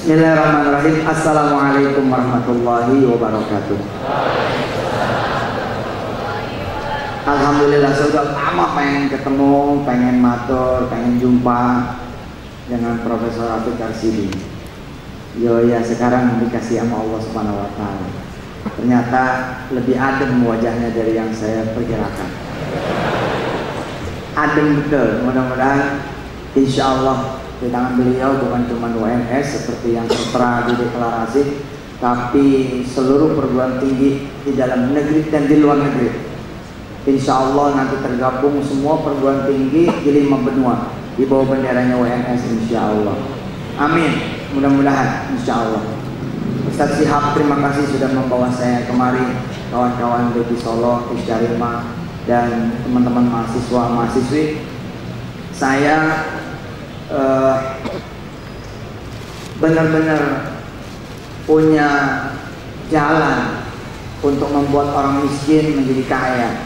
Bismillahirrahmanirrahim. Assalamualaikum warahmatullahi wabarakatuh. Alhamdulillah, saya sudah lama pengen ketemu, pengen matur, pengen jumpa dengan Profesor Afiq Arsidi. Yo ya, sekarang dikasih sama Allah Subhanahu wa Ta'ala. Ternyata lebih adem wajahnya dari yang saya perkirakan. Adem betul. Mudah-mudahan insya Allah di tangan beliau bukan cuma UNS seperti yang tertera di deklarasi, tapi seluruh perguruan tinggi di dalam negeri dan di luar negeri. Insya Allah nanti tergabung semua perguruan tinggi di 5 benua di bawah benderanya UNS, insya Allah. Amin. Mudah-mudahan insya Allah. Ustaz Sihab, terima kasih sudah membawa saya kemari, kawan-kawan dari Solo, Isyarimah, dan teman-teman mahasiswa-mahasiswi. Saya benar-benar punya jalan untuk membuat orang miskin menjadi kaya,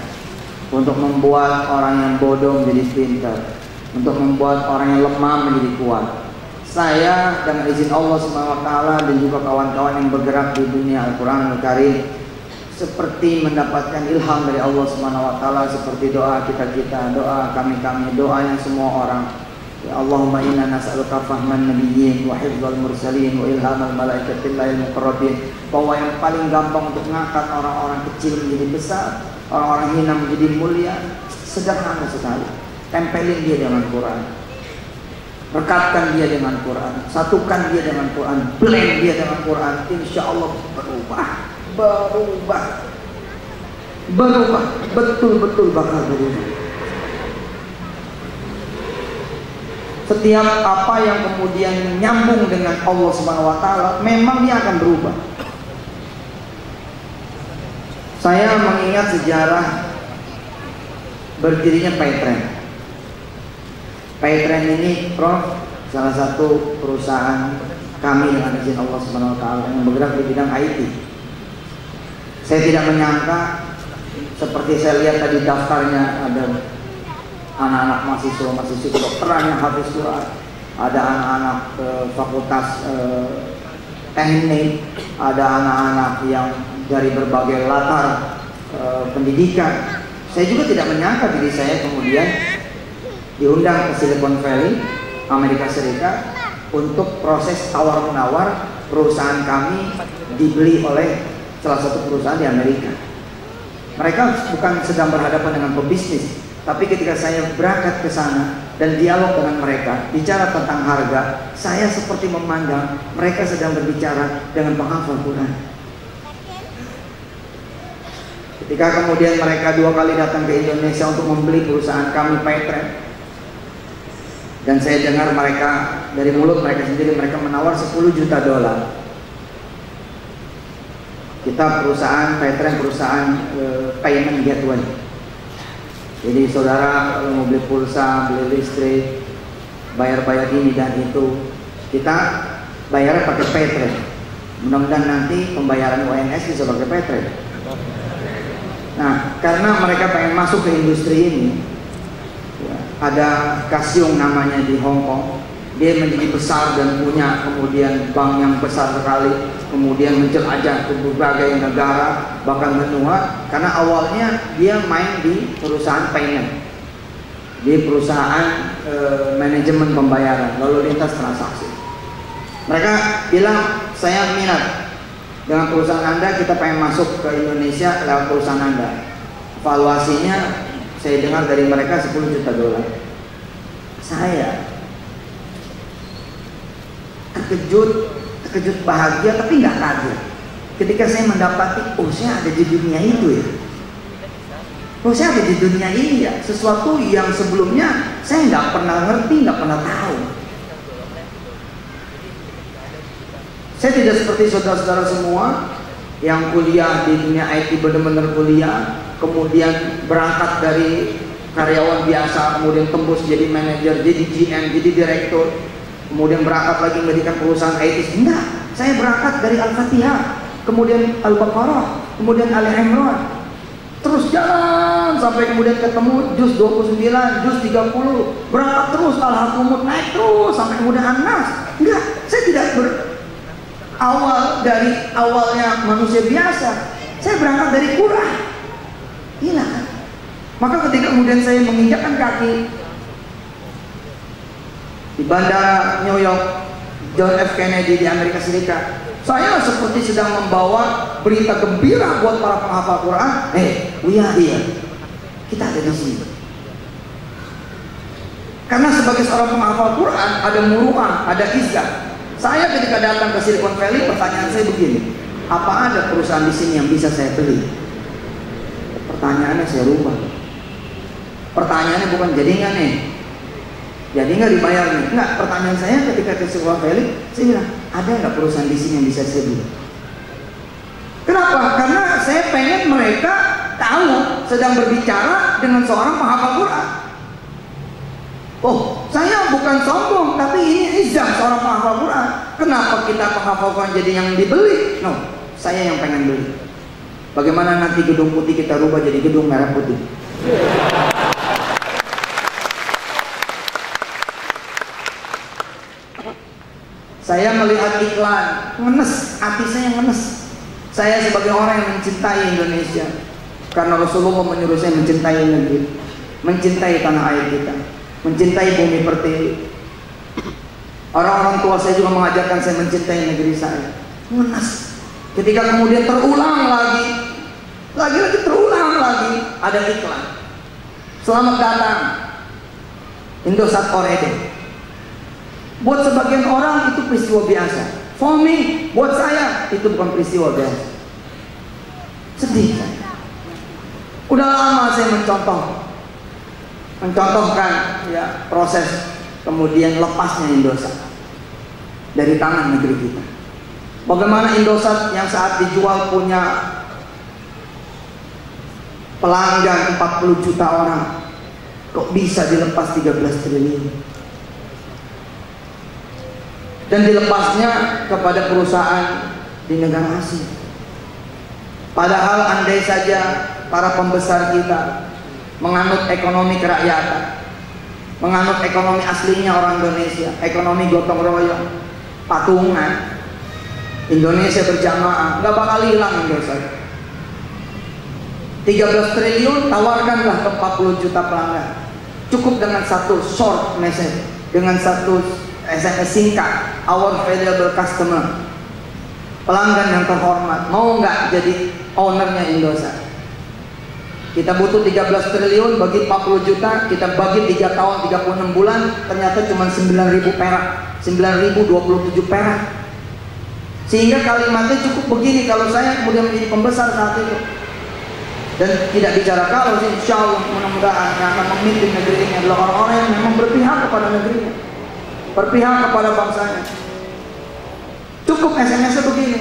untuk membuat orang yang bodoh menjadi pintar, untuk membuat orang yang lemah menjadi kuat. Saya dengan izin Allah SWT dan juga kawan-kawan yang bergerak di dunia Al-Quran Al-Karim seperti mendapatkan ilham dari Allah SWT, seperti doa kita-kita, doa kami-kami, doanya semua orang. Ya Allahumma inna nas'aluka fahman nabiyyin wa hifdzal mursalin wa ilhamal malaikatillahil muqarrabin. Bahwa yang paling gampang untuk mengangkat orang-orang kecil menjadi besar, orang-orang hina menjadi mulia, sederhana sekali. Tempelin dia dengan Quran, rekatkan dia dengan Quran, satukan dia dengan Quran, blend dia dengan Quran. Insya Allah berubah, betul-betul bakal berubah. Setiap apa yang kemudian nyambung dengan Allah Subhanahu wa Ta'ala, memang dia akan berubah. Saya mengingat sejarah berdirinya Paytrend. Paytrend ini, Prof, salah satu perusahaan kami dengan izin Allah Subhanahu wa Ta'ala yang bergerak di bidang IT. Saya tidak menyangka, seperti saya lihat tadi daftarnya, ada anak-anak mahasiswa kedokteran yang hafiz Quran, ada anak-anak fakultas teknik, ada anak-anak yang dari berbagai latar pendidikan. Saya juga tidak menyangka diri saya kemudian diundang ke Silicon Valley, Amerika Serikat, untuk proses tawar-menawar perusahaan kami dibeli oleh salah satu perusahaan di Amerika. Mereka bukan sedang berhadapan dengan pebisnis, tapi ketika saya berangkat ke sana dan dialog dengan mereka, bicara tentang harga, saya seperti memandang mereka sedang berbicara dengan penghafal Quran. Ketika kemudian mereka 2 kali datang ke Indonesia untuk membeli perusahaan kami Paytrend, dan saya dengar mereka dari mulut mereka sendiri, mereka menawar $10 juta. Kita perusahaan Paytrend, perusahaan payment gateway. Jadi saudara kalau mau beli pulsa, beli listrik, bayar-bayar ini dan itu, kita bayarnya pakai Paytrend. Mudah-mudahan nanti pembayaran UNS bisa pakai Paytrend. Nah, karena mereka pengen masuk ke industri ini, ya, ada Kasyong namanya di Hong Kong. Dia menjadi besar dan punya kemudian bank yang besar sekali, kemudian menjelajah ke berbagai negara, bahkan benua, karena awalnya dia main di perusahaan payment, di perusahaan manajemen pembayaran, lalu lintas transaksi. Mereka bilang, saya minat dengan perusahaan Anda, kita pengen masuk ke Indonesia lewat perusahaan Anda. Valuasinya saya dengar dari mereka $10 juta. Saya terkejut bahagia, tapi nggak kaget ketika saya mendapati, oh saya ada di dunia itu ya, oh saya ada di dunia ini ya, sesuatu yang sebelumnya saya nggak pernah ngerti, nggak pernah tahu. Saya tidak seperti saudara-saudara semua yang kuliah di dunia IT, benar-benar kuliah, kemudian berangkat dari karyawan biasa, kemudian tembus jadi manajer, jadi GM, jadi direktur, kemudian berangkat lagi mendirikan perusahaan IT. Enggak, saya berangkat dari Al-Fatihah, kemudian Al-Baqarah, kemudian Ali Imran, terus jalan sampai kemudian ketemu juz 29, juz 30, berangkat terus Al-Hakumut, naik terus sampai kemudian An-Nas. Enggak, saya tidak dari awalnya manusia biasa, saya berangkat dari Quran. Gila kan? Maka ketika kemudian saya menginjakkan kaki di bandara New York John F. Kennedy di Amerika Serikat, saya seperti sedang membawa berita gembira buat para penghafal Quran. We are here. Kita ada di sini. Karena sebagai seorang penghafal Quran ada muruah, ada izzah. Saya ketika datang ke Silicon Valley, pertanyaan saya begini: apa ada perusahaan di sini yang bisa saya beli? Pertanyaannya saya rubah. Pertanyaannya bukan jadi nggak nih, jadi nggak dibayar nih. Enggak, pertanyaan saya ketika ke Silicon Valley, saya bilang, ada nggak perusahaan di sini yang bisa saya beli? Kenapa? Karena saya pengen mereka tahu sedang berbicara dengan seorang penghafal Quran. Oh, saya bukan sombong, tapi ini izah seorang penghafal Quran. Kenapa kita penghafal Quran jadi yang dibeli? No, saya yang pengen beli. Bagaimana nanti gedung putih kita rubah jadi gedung merah putih? Saya melihat iklan, ngenes, hati saya ngenes. Saya sebagai orang yang mencintai Indonesia, karena Rasulullah menyuruh saya mencintai negeri, mencintai tanah air kita, mencintai bumi pertiwi. Orang-orang tua saya juga mengajarkan saya mencintai negeri saya. Ngenes. Ketika kemudian terulang lagi terulang lagi, ada iklan. Selamat datang Indosat Orede. Buat sebagian orang itu peristiwa biasa. For me, buat saya itu bukan peristiwa biasa. Sedih saya. Udah lama saya mencontohkan ya proses kemudian lepasnya Indosat dari tangan negeri kita. Bagaimana Indosat yang saat dijual punya pelanggan 40 juta orang, kok bisa dilepas 13 triliun? Dan dilepasnya kepada perusahaan di negara asing. Padahal andai saja para pembesar kita menganut ekonomi kerakyatan, menganut ekonomi aslinya orang Indonesia, ekonomi gotong royong, patungan, Indonesia berjamaah, nggak bakal hilang Indonesia. 13 triliun tawarkanlah ke 40 juta pelanggan. Cukup dengan satu short message, dengan satu SMS singkat, our valuable customer, pelanggan yang terhormat, mau nggak jadi ownernya Indosat? Kita butuh 13 triliun bagi 40 juta, kita bagi 3 tahun 36 bulan, ternyata cuma 9.000 perak, 9.027 perak. Sehingga kalimatnya cukup begini kalau saya kemudian menjadi pembesar saat itu. Dan tidak bicara kalau, insya Allah mudah-mudahan yang akan memimpin negeri ini adalah orang-orang yang memang berpihak kepada negerinya, berpihak kepada bangsanya. Cukup SMS-nya begini: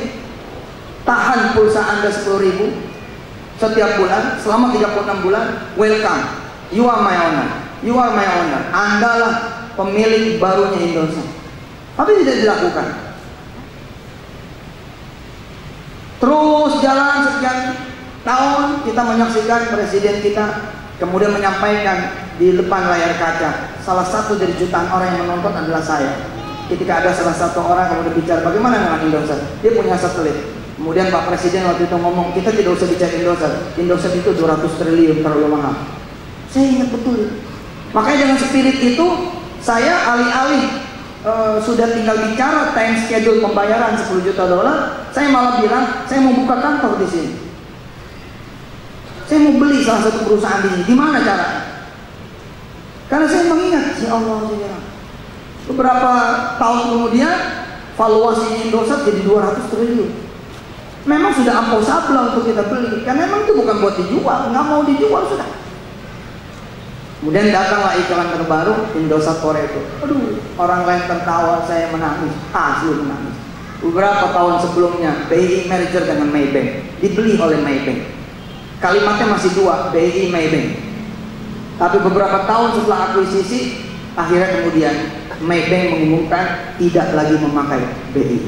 tahan pulsa Anda 10.000 setiap bulan selama 36 bulan, welcome, you are my owner, you are my owner, Andalah pemilik barunya Indosat. Tapi tidak dilakukan. Terus jalan sekian tahun, kita menyaksikan presiden kita kemudian menyampaikan di depan layar kaca. Salah satu dari jutaan orang yang menonton adalah saya. Ketika ada salah satu orang kemudian bicara bagaimana dengan Indosat, dia punya satelit. Kemudian Pak Presiden waktu itu ngomong, kita tidak usah bicara Indosat, Indosat itu 200 triliun terlalu mahal. Saya ingat betul. Makanya dengan spirit itu saya alih-alih sudah tinggal bicara time schedule pembayaran 10 juta dolar, saya malah bilang saya mau buka kantor di sini. Saya mau beli salah satu perusahaan di sini. Gimana caranya? Karena saya mengingat, ya Allah, beberapa tahun kemudian valuasi Indosat jadi 200 triliun. Memang sudah ampau sabla untuk kita beli, karena memang itu bukan buat dijual, nggak mau dijual sudah. Kemudian datanglah iklan terbaru Indosat Orede. Aduh, orang lain tertawa, saya menangis, asli menangis. Beberapa tahun sebelumnya BI merger dengan Maybank, dibeli oleh Maybank. Kalimatnya masih dua, BI Maybank. Tapi beberapa tahun setelah akuisisi, akhirnya kemudian Maybank mengumumkan tidak lagi memakai BI.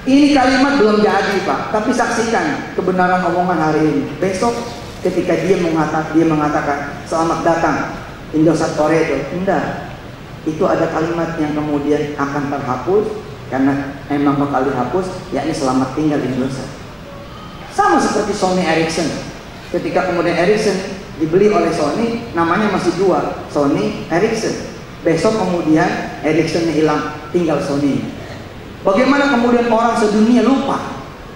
Ini kalimat belum jadi Pak, tapi saksikan kebenaran omongan hari ini. Besok ketika dia mengatakan selamat datang Indosat Orede, enggak, itu ada kalimat yang kemudian akan terhapus karena emang bakal dihapus, yakni selamat tinggal Indonesia. Sama seperti Sony Ericsson. Ketika kemudian Ericsson dibeli oleh Sony, namanya masih dua, Sony Ericsson. Besok kemudian Ericsson hilang, tinggal Sony. Bagaimana kemudian orang sedunia lupa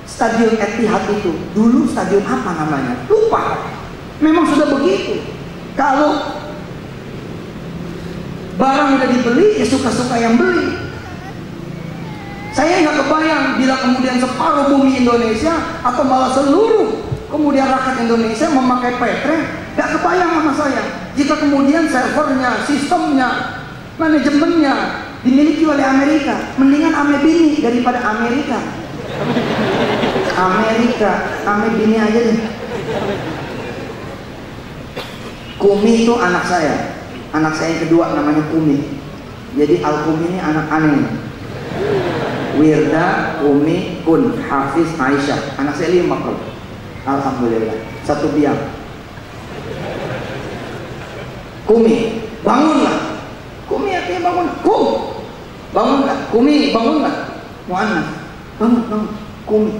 Stadion Etihad itu dulu stadion apa namanya? Lupa. Memang sudah begitu. Kalau barang udah dibeli, ya suka-suka yang beli. Saya nggak kebayang bila kemudian separuh bumi Indonesia atau malah seluruh kemudian rakyat Indonesia memakai baterai. Nggak kebayang sama saya. Jika kemudian servernya, sistemnya, manajemennya dimiliki oleh Amerika, mendingan ame bini daripada Amerika. Ame bini aja deh. Kumi itu anak saya yang kedua namanya Kumi. Jadi Al-Kumi ini anak aneh. Wirda, Kumi, Kun, Hafiz, Aisyah. Anak saya 5 kalau. Alhamdulillah. Satu biang. Kumi, bangunlah. Kumi artinya bangun. Bangunlah. Kumi, bangunlah. Mu'annas. Bangun. Kumi.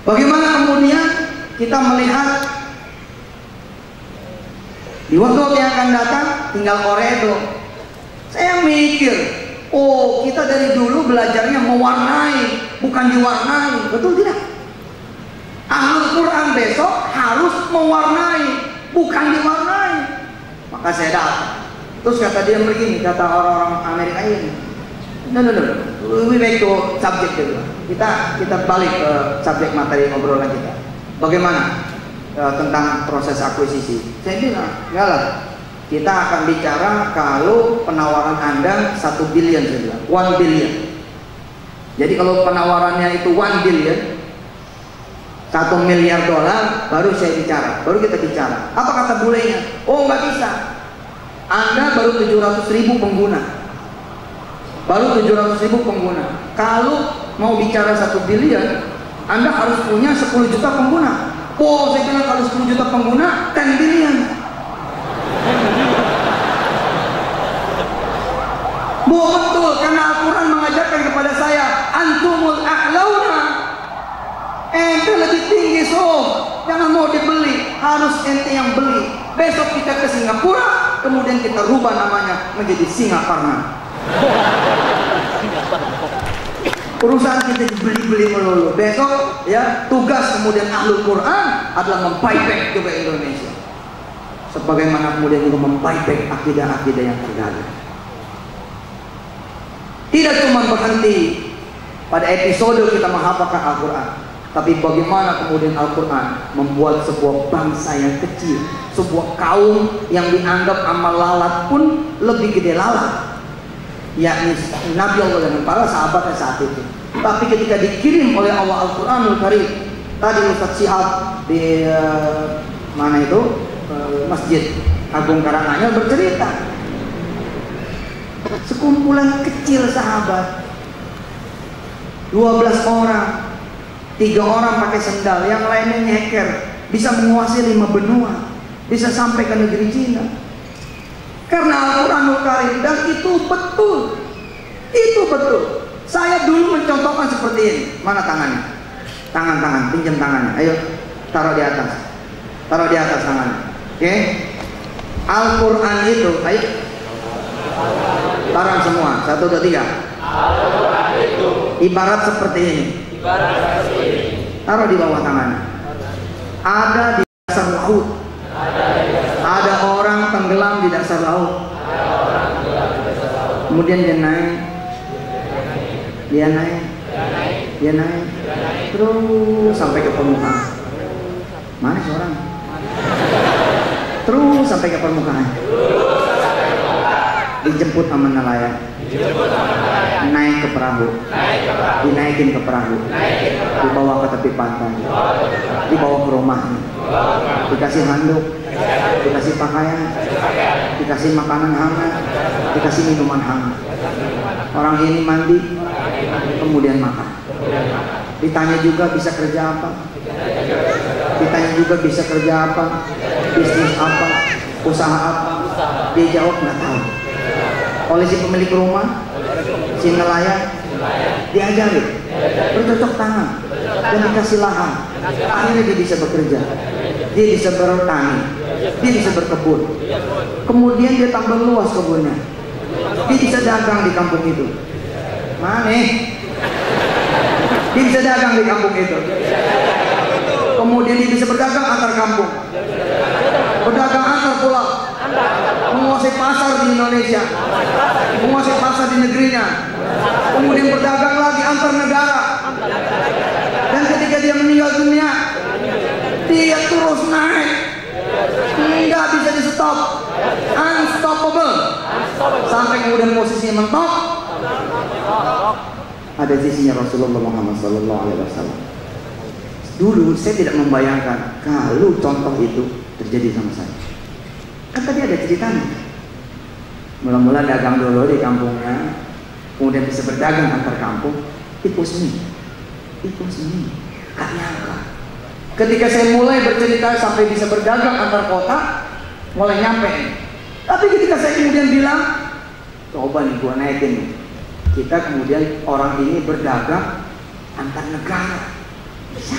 Bagaimana kemudian kita melihat di waktu yang akan datang tinggal koredo. Saya mikir, oh kita dari dulu belajarnya mewarnai, bukan diwarnai, betul tidak? Ahlul Quran besok harus mewarnai, bukan diwarnai. Maka saya datang. Terus kata dia begini, kata orang-orang Amerika ini, no, we back to subject dulu. Kita balik ke subjek materi obrolan kita. Bagaimana tentang proses akuisisi? Saya bilang, enggak lah. Kita akan bicara kalau penawaran Anda 1 billion, saya bilang, 1 billion. Jadi kalau penawarannya itu 1 billion, 1 miliar dolar, baru saya bicara, baru kita bicara. Apa kata bulenya? Oh nggak bisa. Anda baru 700.000 pengguna. Baru 700.000 pengguna. Kalau mau bicara 1 billion, Anda harus punya 10 juta pengguna. Oh, saya bilang kalau 10 juta pengguna, 10 billion. Betul, karena Al-Quran mengajarkan kepada saya, antumul a'launa. Ente lebih tinggi, jangan mau dibeli, harus ente yang beli. Besok kita ke Singapura, kemudian kita rubah namanya menjadi Singaparna. Perusahaan kita dibeli-beli melulu. Besok ya tugas kemudian Ahlul Quran adalah membuyback juga Indonesia. Sebagaimana kemudian juga membuyback akidah-akidah yang tergagal. Tidak cuma berhenti pada episode kita menghafalkan Al-Quran, tapi bagaimana kemudian Al-Quran membuat sebuah bangsa yang kecil, sebuah kaum yang dianggap amal lalat pun lebih gede lalat, yakni Nabi Allah dan para sahabatnya saat itu. Tapi ketika dikirim oleh Allah Al-Quranul Karim, tadi Ustaz Syihab di mana itu Masjid Agung Karanganyar bercerita, sekumpulan kecil sahabat, 12 orang, 3 orang pakai sendal, yang lainnya nyeker, bisa menguasai 5 benua, bisa sampai ke negeri Cina karena Al-Quranul Karim. Dan itu betul, itu betul. Saya dulu mencontohkan seperti ini. Mana tangannya? Tangan, pinjam tangannya. Ayo, taruh di atas tangannya. Oke? Al-Quran itu, ayo barang semua, 1, 2, 3. Al-Quran itu ibarat seperti ini. Taruh di bawah tangannya. Ada di dasar laut. Ada orang tenggelam di dasar laut. Kemudian dia naik, terus sampai ke permukaan. Mana seorang? Terus sampai ke permukaan. Dijemput sama nelayan, naik ke perahu, dinaikin ke perahu, dibawa ke tepi pantai, dibawa ke rumahnya, dikasih handuk, dikasih pakaian, dikasih makanan hangat, dikasih minuman hangat. Orang ini mandi, kemudian makan. Ditanya juga bisa kerja apa, ditanya juga bisa kerja apa, bisnis apa, usaha apa. Dia jawab nggak tahu. oleh si pemilik rumah, si nelayan, diajari bercocok tangan dan dikasih lahan. Akhirnya dia bisa bekerja, dia bisa bertani, dia bisa berkebun. Kemudian dia tambah luas kebunnya, dia bisa dagang di kampung itu. Mana? Dia bisa dagang di kampung itu. Kemudian dia bisa berdagang antar kampung, berdagang antar pulau, menguasai pasar di Indonesia, menguasai pasar di negerinya, kemudian berdagang lagi antar negara. Dan ketika dia meninggal dunia, dia terus naik, nggak bisa di stop, unstoppable, sampai kemudian posisinya mentok. Ada sisinya Rasulullah Muhammad SAW. Dulu saya tidak membayangkan kalau contoh itu terjadi sama saya. Kan tadi ada ceritanya. Mula-mula dagang dulu di kampungnya, kemudian bisa berdagang antar kampung. Itu seni, gak nyangka. Ketika saya mulai bercerita sampai bisa berdagang antar kota, mulai nyampe. Tapi ketika saya kemudian bilang, coba nih gua naikin nih. Kita kemudian orang ini berdagang antar negara, bisa.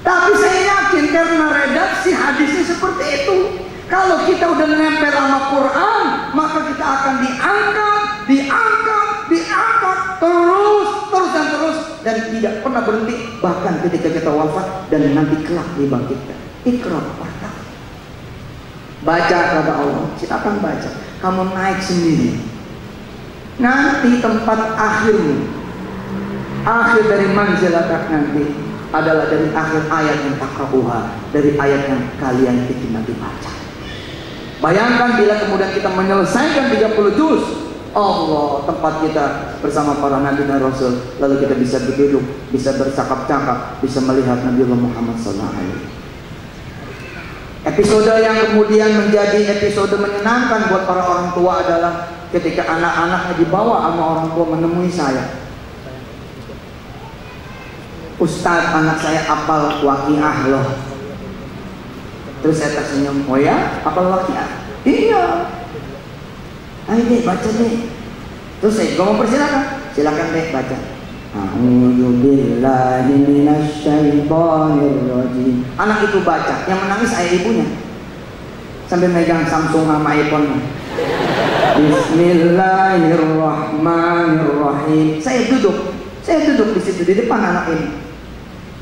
Tapi saya yakin karena redaksi hadisnya seperti itu. Kalau kita udah nempel sama Quran, maka kita akan diangkat terus dan tidak pernah berhenti, bahkan ketika kita wafat dan nanti kelak dibangkitkan. Iqra wartaq. Baca kata Allah, silakan baca. Kamu naik sendiri. Nanti tempat akhirmu, akhir dari manzilatak nanti adalah dari akhir ayat yang takra'uha, dari ayat yang kalian bikin nanti baca. Bayangkan bila kemudian kita menyelesaikan 30 juz, Allah tempat kita bersama para nabi dan rasul, lalu kita bisa duduk, bisa bercakap-cakap, bisa melihat Nabi Muhammad SAW. Episode yang kemudian menjadi episode menyenangkan buat para orang tua adalah ketika anak-anaknya dibawa sama orang tua menemui saya. Ustaz, anak saya hafal waqiah loh. Terus saya tersenyum, oh ya, hafal waqiah? Iya. Ayo deh, baca deh. Terus saya juga mau persilakan, silakan deh baca. A'udzubillahi minasyaitonirrajim. Anak itu baca, yang menangis ayah ibunya sambil megang Samsung sama iPhone. Bismillahirrahmanirrahim. Saya duduk di situ di depan anak ini.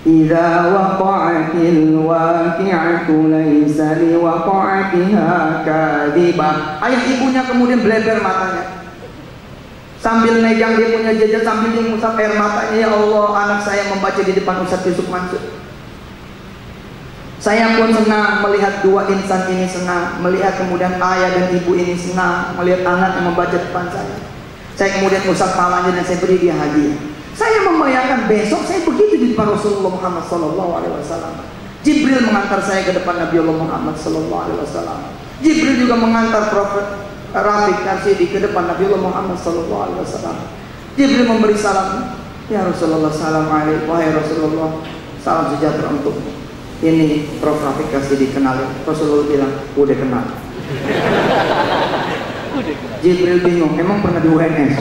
Idza waqa'atil waqi'atu laisa liwaqa'atiha kadhibah. Ayah ibunya kemudian bleber matanya, sambil megang dia punya jajan, sambil dia mengusap air matanya. Ya Allah, anak saya membaca di depan Ustaz Yusuf Mansur. Saya pun senang melihat dua insan ini, senang melihat kemudian ayah dan ibu ini senang melihat anak yang membaca depan saya. Saya kemudian usap palanya dan saya beri dia hadiah. Saya membayangkan besok saya begitu di depan Rasulullah Muhammad SAW. Jibril mengantar saya ke depan Nabi Allah Muhammad SAW. Jibril juga mengantar Prophet Rafiq Karsidi ke depan Nabi Allah Muhammad SAW. Jibril memberi salam, ya Rasulullah, salam alaikum, wahai Rasulullah, salam sejahtera untukmu. Ini Prof Rafiq Karsidi, kenalin. Rasulullah bilang, udah kenal. Jibril bingung, emang pernah di UNS?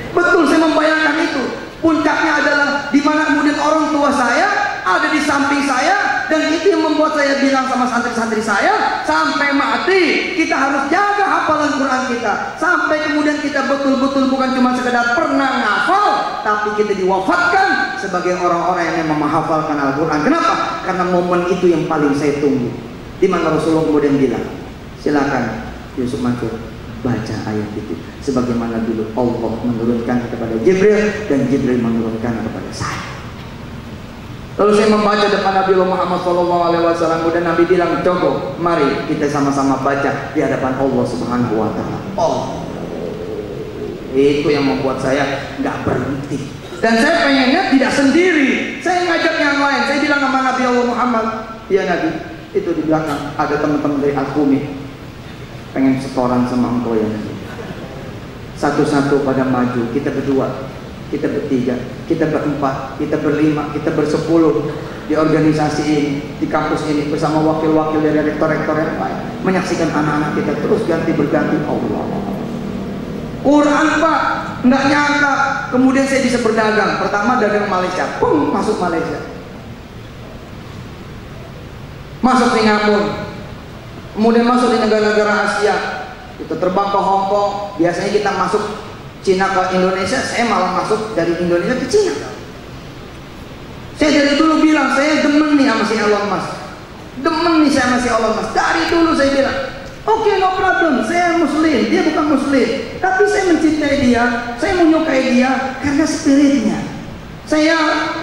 Betul, saya membayangkan itu. Puncaknya adalah di mana kemudian orang tua saya ada di samping saya, dan itu yang membuat saya bilang sama santri-santri saya, sampai mati kita harus jaga hafalan Quran kita, sampai kemudian kita betul-betul bukan cuma sekedar pernah ngafal, tapi kita diwafatkan sebagai orang-orang yang memang menghafalkan Al-Quran. Kenapa? Karena momen itu yang paling saya tunggu, di mana Rasulullah kemudian bilang, silakan Yusuf Mansur baca ayat itu sebagaimana dulu Allah menurunkan kepada Jibril dan Jibril menurunkan kepada saya. Lalu saya membaca depan Nabi Muhammad SAW, kemudian Nabi bilang, coba mari kita sama-sama baca di hadapan Allah Subhanahu wa Ta'ala. Oh, itu yang membuat saya nggak berhenti, dan saya pengennya tidak sendiri, saya ngajak yang lain. Saya bilang sama Nabi Allah Muhammad, ya Nabi, itu di belakang ada teman-teman dari Al-Qumi, pengen setoran sama engkau ya Nabi. Satu-satu pada maju, kita berdua, kita bertiga, kita berempat, kita berlima, kita bersepuluh di organisasi ini, di kampus ini bersama wakil-wakil dari rektor-rektor yang lain. menyaksikan anak-anak kita terus ganti berganti. Allah, Quran Pak, nggak nyangka. Kemudian saya bisa berdagang. Pertama dagang Malaysia, pung, masuk Malaysia, masuk Singapura, kemudian masuk di negara-negara Asia. Kita terbang ke Hong Kong. Biasanya kita masuk Cina ke Indonesia, saya malah masuk dari Indonesia ke Cina. Saya dari dulu bilang saya demen nih sama si Elon Musk, demen nih saya sama si Elon Musk. Dari dulu saya bilang, oke, no problem, saya Muslim, dia bukan Muslim, tapi saya mencintai dia, saya menyukai dia karena spiritnya. Saya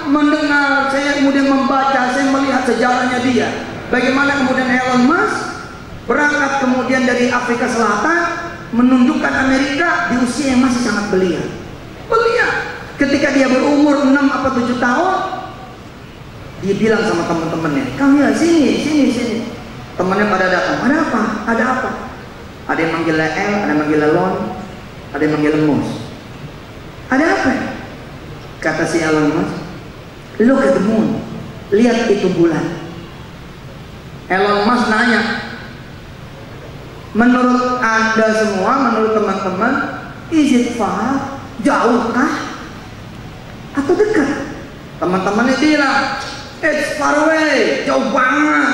mendengar, saya kemudian membaca, saya melihat sejarahnya dia. Bagaimana kemudian Elon Musk berangkat kemudian dari Afrika Selatan menundukkan Amerika di usia yang masih sangat belia. Ketika dia berumur 6 atau 7 tahun, dia bilang sama teman-temannya, "Kamu ya sini." Temannya pada datang. Ada apa? Ada apa? Ada yang manggil El, ada yang manggil Elon, ada yang manggil Mus. Ada apa? Kata si Elon Musk, "Look at the moon." Lihat itu bulan. Elon Musk nanya, menurut Anda semua, menurut teman-teman, is it far? Jauhkah? Atau dekat? Teman-temannya bilang, it's far away, jauh banget.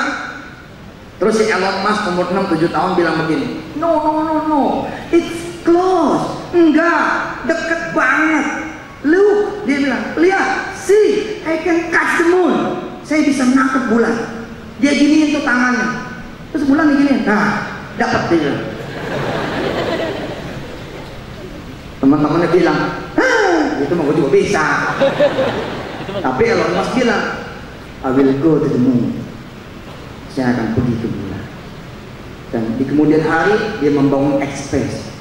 Terus si Elon Musk umur 6-7 tahun bilang begini, no, it's close. Enggak, dekat banget. Look, dia bilang, lihat, see, I can catch the moon. Saya bisa nangkep bulan. Dia giniin tuh tangannya, terus bulan diginiin, nah, dapat dia. Teman-temannya bilang, itu mah gue juga bisa. Tapi Elon Musk bilang, I will go to the moon. Saya akan pergi ke bulan. Dan di kemudian hari dia membangun X-Space.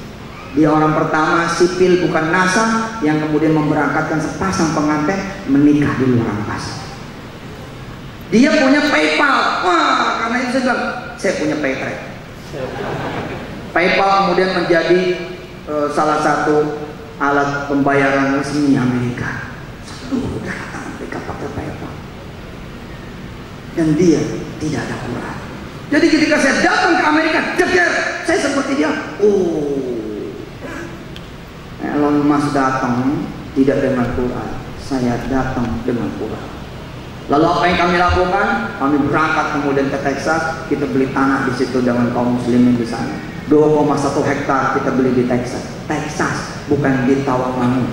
Dia orang pertama sipil bukan NASA yang kemudian memberangkatkan sepasang pengantin menikah di luar angkasa. Dia punya PayPal. Wah, karena itu saya bilang, saya punya PayTrack. PayPal kemudian menjadi salah satu alat pembayaran resmi Amerika. Seluruh datang mereka pakai PayPal. Dan dia tidak ada Quran. Jadi ketika saya datang ke Amerika, saya seperti dia. Elon Musk datang tidak dengan Quran, saya datang dengan Quran. Lalu apa yang kami lakukan? Kami berangkat kemudian ke Texas, kita beli tanah di situ dengan kaum muslimin di sana. 2,1 hektar kita beli di Texas. Texas, bukan di Tawangannu.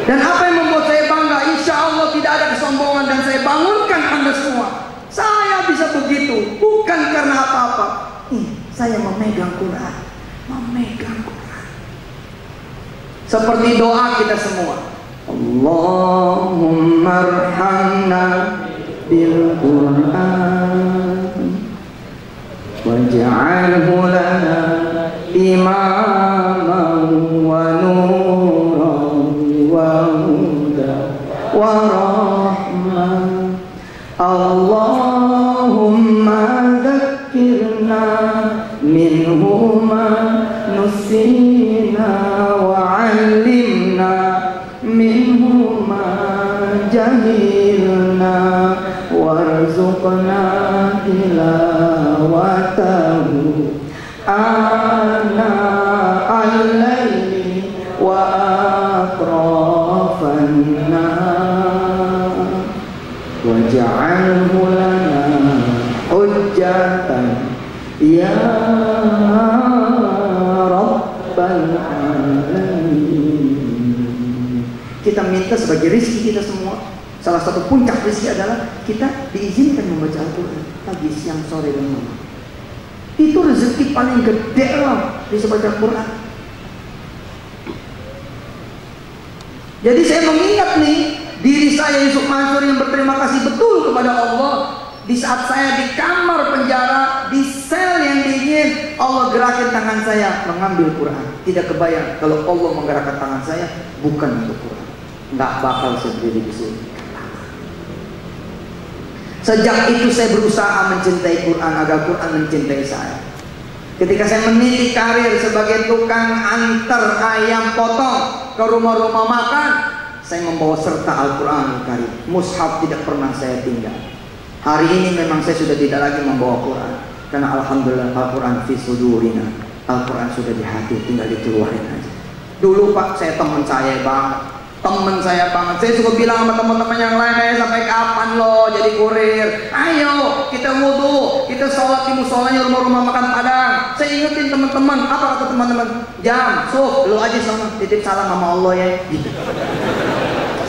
Dan apa yang membuat saya bangga? Insya Allah tidak ada kesombongan dan saya bangunkan Anda semua. Saya bisa begitu bukan karena apa-apa. Saya memegang Quran, seperti doa kita semua. Allahumma arhamna bil Quran waj'alhu lana imaman wa nuran wa hudan wa rahmah. Allahumma dhakkirna minhu ma nusina wa 'allimna minhu ma jahilna warzuqna tilawatahu ana al-laili wa atrafan nahar waj'alhu lana hujjatan ya rabbal alamin. Kita minta sebagai rezeki kita semua. Salah satu puncak rezeki adalah kita diizinkan membaca Al-Quran pagi, siang, sore, dan malam. Itu rezeki paling gede lah bisa baca Al-Quran. Jadi saya mengingat nih diri saya Yusuf Mansur yang berterima kasih betul kepada Allah. Di saat saya di kamar penjara, di sel yang dingin, Allah gerakin tangan saya mengambil Quran. Tidak kebayang kalau Allah menggerakkan tangan saya bukan untuk Quran. Nggak bakal saya berdiri di sini. Sejak itu saya berusaha mencintai Quran agar Quran mencintai saya. Ketika saya meniti karir sebagai tukang antar ayam potong ke rumah-rumah makan, saya membawa serta Al-Quran Karim. Mushaf tidak pernah saya tinggal. Hari ini memang saya sudah tidak lagi membawa Quran, karena alhamdulillah Al-Quran fi sudurina, Al-Quran sudah di hati, tinggal dikeluarin aja. Dulu Pak, saya teman saya banget, saya suka bilang sama teman-teman yang lain, sampai kapan lo jadi kurir? Ayo kita wudu, kita sholat di musolanya rumah-rumah makan Padang. Saya ingetin teman-teman, apa kata teman-teman? Jam, lo aja sama titip salam sama Allah ya. Gitu.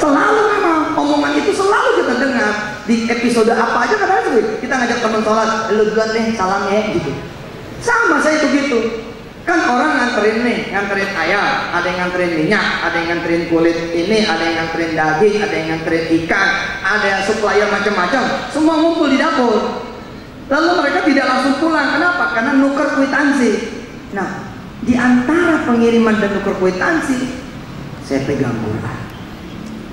Selalu memang omongan itu selalu kita dengar di episode apa aja kadang-kadang kita ngajak teman sholat, lo duluan deh salam ya gitu. Sama saya begitu. Kan orang nganterin ayam, ada yang nganterin minyak, ada yang nganterin kulit ini, ada yang nganterin daging, ada yang nganterin ikan, ada yang supplier macam-macam, semua ngumpul di dapur. Lalu mereka tidak langsung pulang, kenapa? Karena nuker kwitansi. Nah, di antara pengiriman dan nuker kwitansi, saya pegang Quran.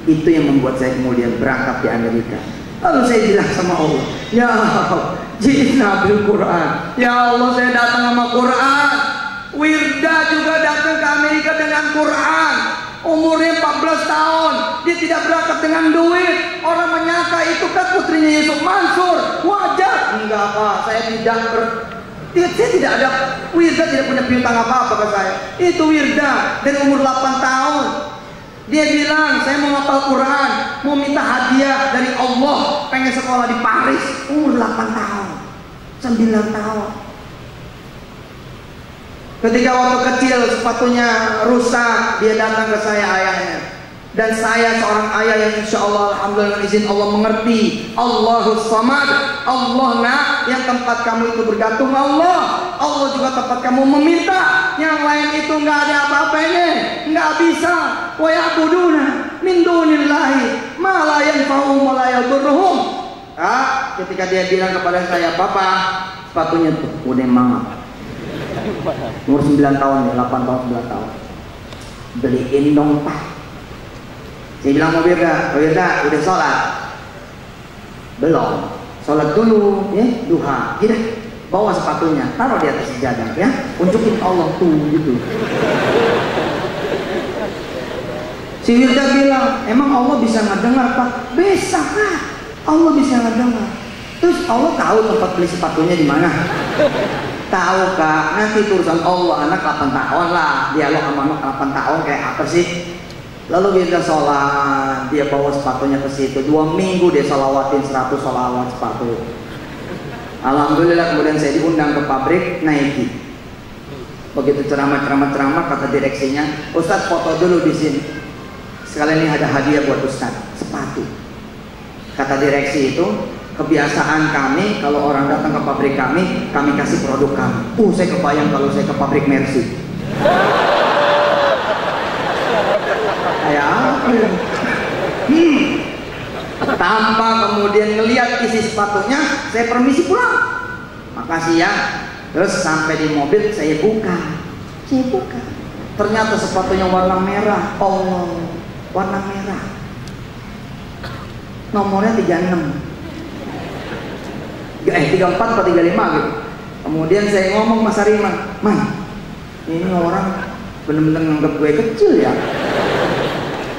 Itu yang membuat saya kemudian berangkat di Amerika. Lalu saya bilang sama Allah, ya Allah, ji'na bil Quran. Ya Allah, saya datang sama Quran. Wirda juga datang ke Amerika dengan Quran. Umurnya 14 tahun, dia tidak berangkat dengan duit. Orang menyangka itu kan putrinya Yusuf Mansur, wajar. Enggak Pak, saya tidak ada. Wirda tidak punya piutang apa-apa ke saya. Itu Wirda dari umur 8 tahun. Dia bilang, saya mau ngapal Quran, mau minta hadiah dari Allah, pengen sekolah di Paris. Umur 8 tahun, 9 tahun. Ketika waktu kecil sepatunya rusak, dia datang ke saya, ayahnya. Dan saya seorang ayah yang insya Allah, alhamdulillah izin Allah mengerti. Allahus Samad, Allah nak, yang tempat kamu itu bergantung Allah. Allah juga tempat kamu meminta. Yang lain itu nggak ada apa-apanya, nggak bisa. Wa ya'buduna min dunillahi ma la yanfa'uhum wa la yadurruhum. Ketika dia bilang kepada saya, Papa, sepatunya tuh udah mangap. Umur 9 tahun ya, 8 tahun, 9 tahun. Beliin dong Pak. Saya bilang mau Wirda, udah sholat? Belum. Sholat dulu ya, duha. Gitu. Bawa sepatunya, taruh di atas sejadah ya. Unjukin Allah tuh gitu. Si Wirda bilang, emang Allah bisa ngedengar Pak? Bisa Pak. Allah bisa ngedengar. Terus Allah tahu tempat beli sepatunya di mana? Tahu Kak, nanti itu urusan Allah. Anak 8 tahun lah, dialog sama anak 8 tahun kayak apa sih? Lalu Wirda sholat, dia bawa sepatunya ke situ. 2 minggu dia sholawatin 100 sholawat sepatu. Alhamdulillah kemudian saya diundang ke pabrik Nike. Begitu ceramah, kata direksinya, Ustadz foto dulu di sini. Sekalian ini ada hadiah buat Ustadz, sepatu. Kata direksi itu, kebiasaan kami kalau orang datang ke pabrik kami kasih produk kami. Saya kebayang kalau saya ke pabrik Mercy. Kayak apa ya? Tanpa kemudian ngelihat isi sepatunya, saya permisi pulang. Makasih ya. Terus sampai di mobil saya buka. Ternyata sepatunya warna merah. Allah, warna merah. Nomornya 36. 34 atau 35 gitu. Kemudian saya ngomong Mas Ariman, Man, ini orang bener-bener nganggep gue kecil ya.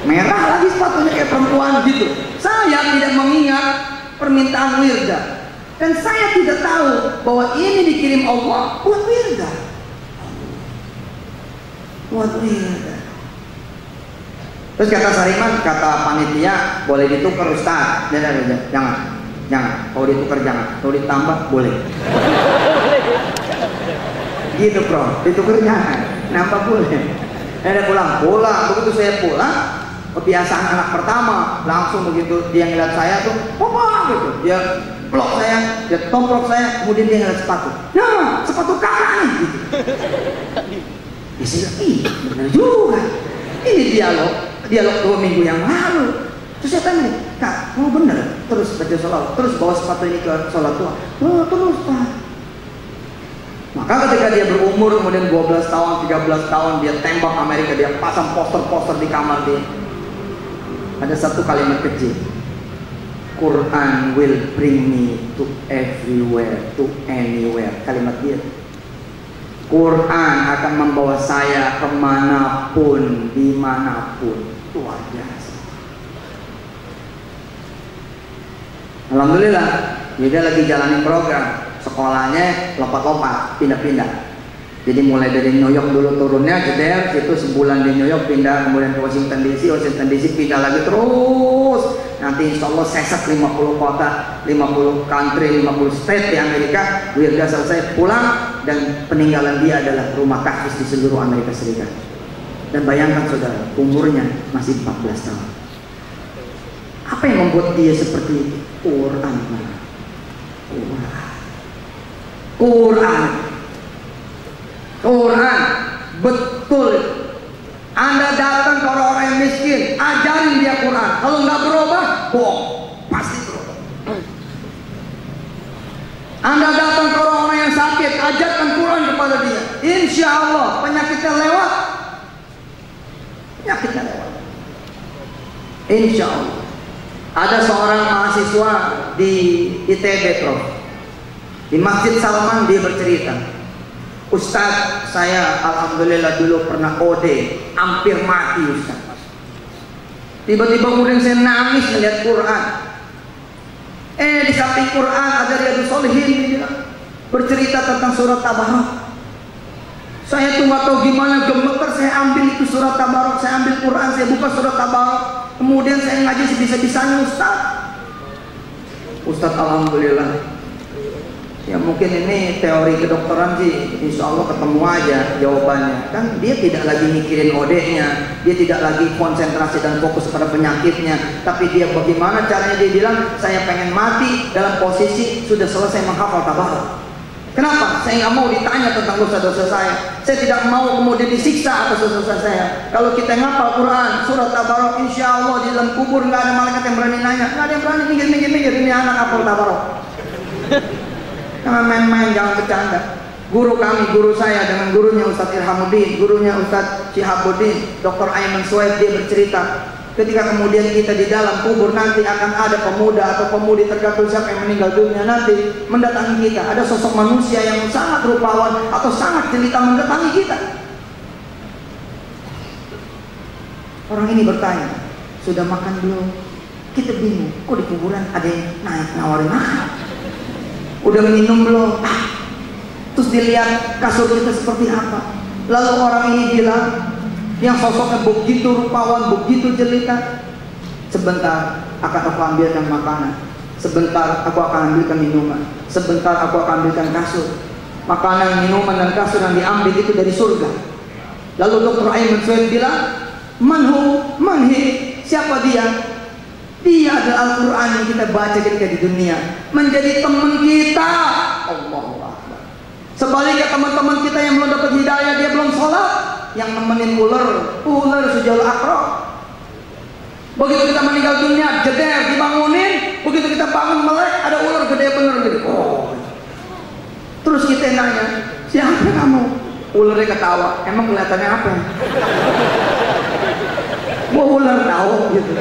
Merah lagi sepatunya kayak perempuan gitu. Saya tidak mengingat permintaan Wirda, dan saya tidak tahu bahwa ini dikirim Allah buat Wirda. Terus kata Sariman, kata panitia, boleh ditukar Ustaz? Jangan. Kalau ditukar jangan. Kalau ditambah boleh. Gitu bro, ditukar jangan. Nambah boleh. Saya pulang. Begitu saya pulang, kebiasaan anak pertama, langsung begitu dia ngeliat saya tuh, papa gitu. Dia pelok saya, dia tomprok saya, kemudian dia ngeliat sepatu. Nah, sepatu kakak nih. Gitu. Ya saya bilang, benar juga. Ini dialog 2 minggu yang lalu. Terus saya tanya, Kak, mau bener? Terus baca sholat, terus bawa sepatu ini ke sholat tua. Terus Pak. Maka ketika dia berumur kemudian 12 tahun, 13 tahun, dia tembak Amerika, dia pasang poster-poster di kamar dia. Ada satu kalimat kecil, Quran will bring me to everywhere, to anywhere. Kalimat dia, Quran akan membawa saya kemanapun, dimanapun. Luar biasa. Alhamdulillah Dia lagi jalanin program, sekolahnya lompat-lompat, pindah-pindah. Jadi mulai dari New York dulu turunnya, jeder, situ sebulan di New York pindah, kemudian ke Washington DC pindah lagi terus. Nanti insya Allah sesat 50 kota, 50 country, 50 state di Amerika. Wirda selesai pulang dan peninggalan dia adalah rumah tahfiz di seluruh Amerika Serikat. Dan bayangkan saudara, umurnya masih 14 tahun. Apa yang membuat dia seperti itu? Quran. Quran, betul. Anda datang ke orang-orang yang miskin, ajarin dia Quran. Kalau nggak berubah, bohong, pasti berubah. Anda datang ke orang-orang yang sakit, ajarkan Quran kepada dia. Insya Allah penyakitnya lewat. Insya Allah. Ada seorang mahasiswa di ITB, Prof. Di Masjid Salman dia bercerita, Ustaz, saya alhamdulillah dulu pernah OD, hampir mati Ustaz. Tiba-tiba kemudian saya nangis melihat Quran. Di samping Quran ada Riyadhus Shalihin, dia bilang, bercerita tentang surat Tabarok. Saya tuh nggak tahu gimana, gemeter saya ambil itu surat Tabarok, saya ambil Quran, saya buka surat Tabarok, kemudian saya ngaji sebisa-bisanya Ustaz alhamdulillah. Ya mungkin ini teori kedokteran sih, insya Allah ketemu aja jawabannya. Kan dia tidak lagi mikirin OD-nya, dia tidak lagi konsentrasi dan fokus pada penyakitnya, tapi dia bagaimana caranya, dia bilang saya pengen mati dalam posisi sudah selesai menghafal Tabarok. Kenapa? Saya nggak mau ditanya tentang dosa-dosa saya. Saya tidak mau kemudian disiksa atas dosa-dosa saya. Kalau kita ngapal Quran, surat Tabarok, insya Allah di dalam kubur nggak ada malaikat yang berani nanya, nggak ada yang berani mikir ini anak hafal Tabarok. Jangan main-main, jangan bercanda. Guru kami, guru saya dengan gurunya Ustadz Irhamuddin, gurunya Ustadz Syihabuddin, Dr. Aiman Suhaib, dia bercerita, ketika kemudian kita di dalam kubur nanti akan ada pemuda atau pemudi, tergantung siapa yang meninggal dunia nanti, mendatangi kita. Ada sosok manusia yang sangat rupawan atau sangat jelita mendatangi kita. Orang ini bertanya, sudah makan belum? Kita bingung, kok di kuburan ada yang naik nawarin makan? Udah minum belum? Terus dilihat kasur kita seperti apa. Lalu orang ini bilang, yang sosoknya begitu rupawan, begitu jelita, sebentar akan aku ambilkan makanan, sebentar aku akan ambilkan minuman, sebentar aku akan ambilkan kasur. Makanan, minuman, dan kasur yang diambil itu dari surga. Lalu Dr. Aiman Suhaib bilang, manhi, siapa dia? Dia adalah Al-Quran yang kita baca ketika di dunia, menjadi teman kita. Allahu Akbar. Sebaliknya teman-teman kita yang belum dapat hidayah, dia belum sholat, yang nemenin ular sejauh akrab. Begitu kita meninggal dunia, jeder, dibangunin, begitu kita bangun melek, ada ular gede bener gitu. Oh. Terus kita nanya, siapa kamu? Ularnya ketawa, emang kelihatannya apa? Gua ular tahu gitu.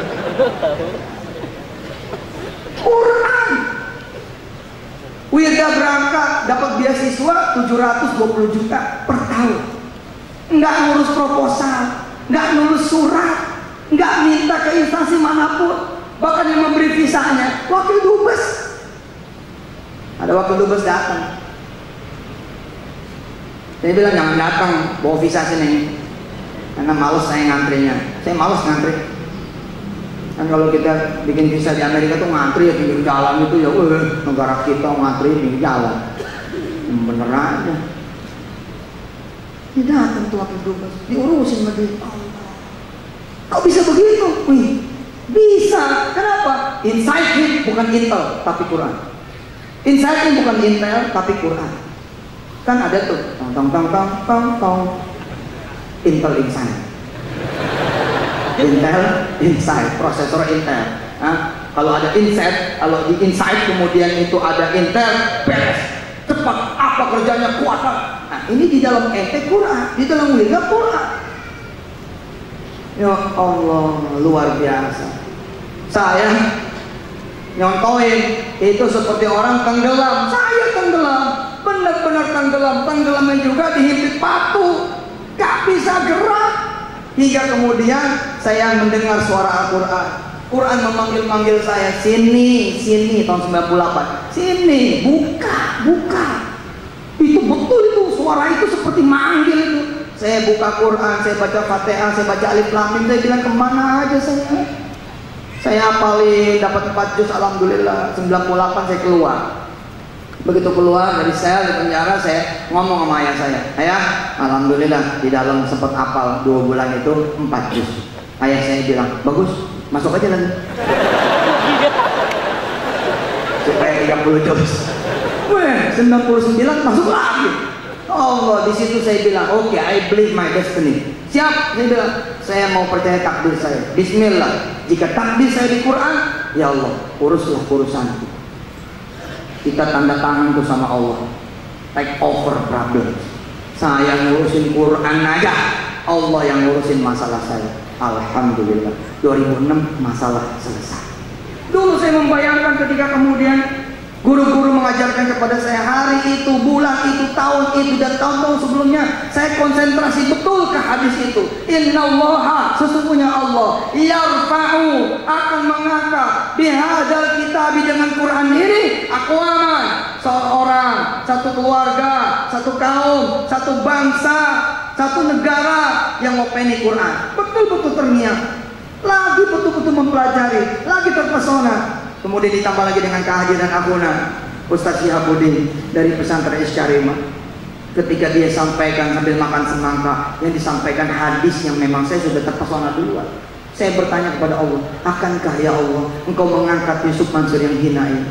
Quran. Wirda berangkat dapat beasiswa 720 juta per tahun. Nggak ngurus proposal, nggak nulis surat, nggak minta ke instansi manapun. Bahkan yang memberi visanya wakil dubes. Ada wakil dubes datang. Saya bilang jangan datang, bawa visa sini. Karena males saya ngantrinya. Saya males ngantri. Kan kalau kita bikin visa di Amerika tuh ngantri ya pinggir jalan itu ya, negara kita ngantri pinggir jalan. Bener aja. Dia datang tuh wakil dubes, diurusin sama dia. Kok bisa begitu? Wih, bisa. Kenapa? Insight bukan Intel, tapi Quran. Insight bukan Intel, tapi Quran. Kan ada tuh, tong. Intel Insight. Intel Insight, prosesor Intel. Kalau ada Insight, kalau di Insight kemudian itu ada Intel, beres, cepat, apa kerjanya, kuat. Nah, ini di dalam Quran, di dalam wirda Quran. Ya Allah, luar biasa. Saya nyontoin itu seperti orang tenggelam. Saya tenggelam, benar-benar tenggelam. Tenggelamnya juga dihimpit batu, gak bisa gerak. Hingga kemudian saya mendengar suara Al-Quran. Quran memanggil-manggil saya, sini, sini, tahun 98. Sini, buka. Itu betul itu, suara itu seperti manggil itu. Saya buka Quran, saya baca Fatihah, saya baca Alif Lam Mim, saya bilang kemana aja saya. Saya paling dapat 4 juz, alhamdulillah. 98 saya keluar. Begitu keluar dari sel di penjara, saya ngomong sama ayah saya, ayah, alhamdulillah di dalam sempat hafal 2 bulan itu 4 juz. Ayah saya bilang, bagus, masuk aja lagi. Supaya 30 juz. Weh, 99 masuk lagi. Allah, di situ saya bilang, oke, I believe my destiny. Siap, saya bilang, saya mau percaya takdir saya. Bismillah. Jika takdir saya di Quran, ya Allah, uruslah urusanku. Kita tanda tangan tuh sama Allah. Take over problem. Saya ngurusin Quran aja, Allah yang ngurusin masalah saya. Alhamdulillah. 2006 masalah selesai. Dulu saya membayangkan ketika kemudian guru-guru mengajarkan kepada saya hari itu, bulan itu, tahun itu, dan tahun-tahun sebelumnya, saya konsentrasi betul ke hadis itu. Innallaha, sesungguhnya Allah, yarfa'u, akan mengangkat bihadzal kitab, dengan Quran ini, aqwaman, seorang, satu keluarga, satu kaum, satu bangsa, satu negara yang ngopeni Quran. Betul-betul terngiang, lagi betul-betul mempelajari, lagi terpesona. Kemudian ditambah lagi dengan kehadiran akhuna Ustaz Syihabuddin dari pesantren Isyarimah. Ketika dia sampaikan sambil makan semangka, yang disampaikan hadis yang memang saya sudah terpesona duluan. Saya bertanya kepada Allah, akankah ya Allah Engkau mengangkat Yusuf Mansur yang hina ini,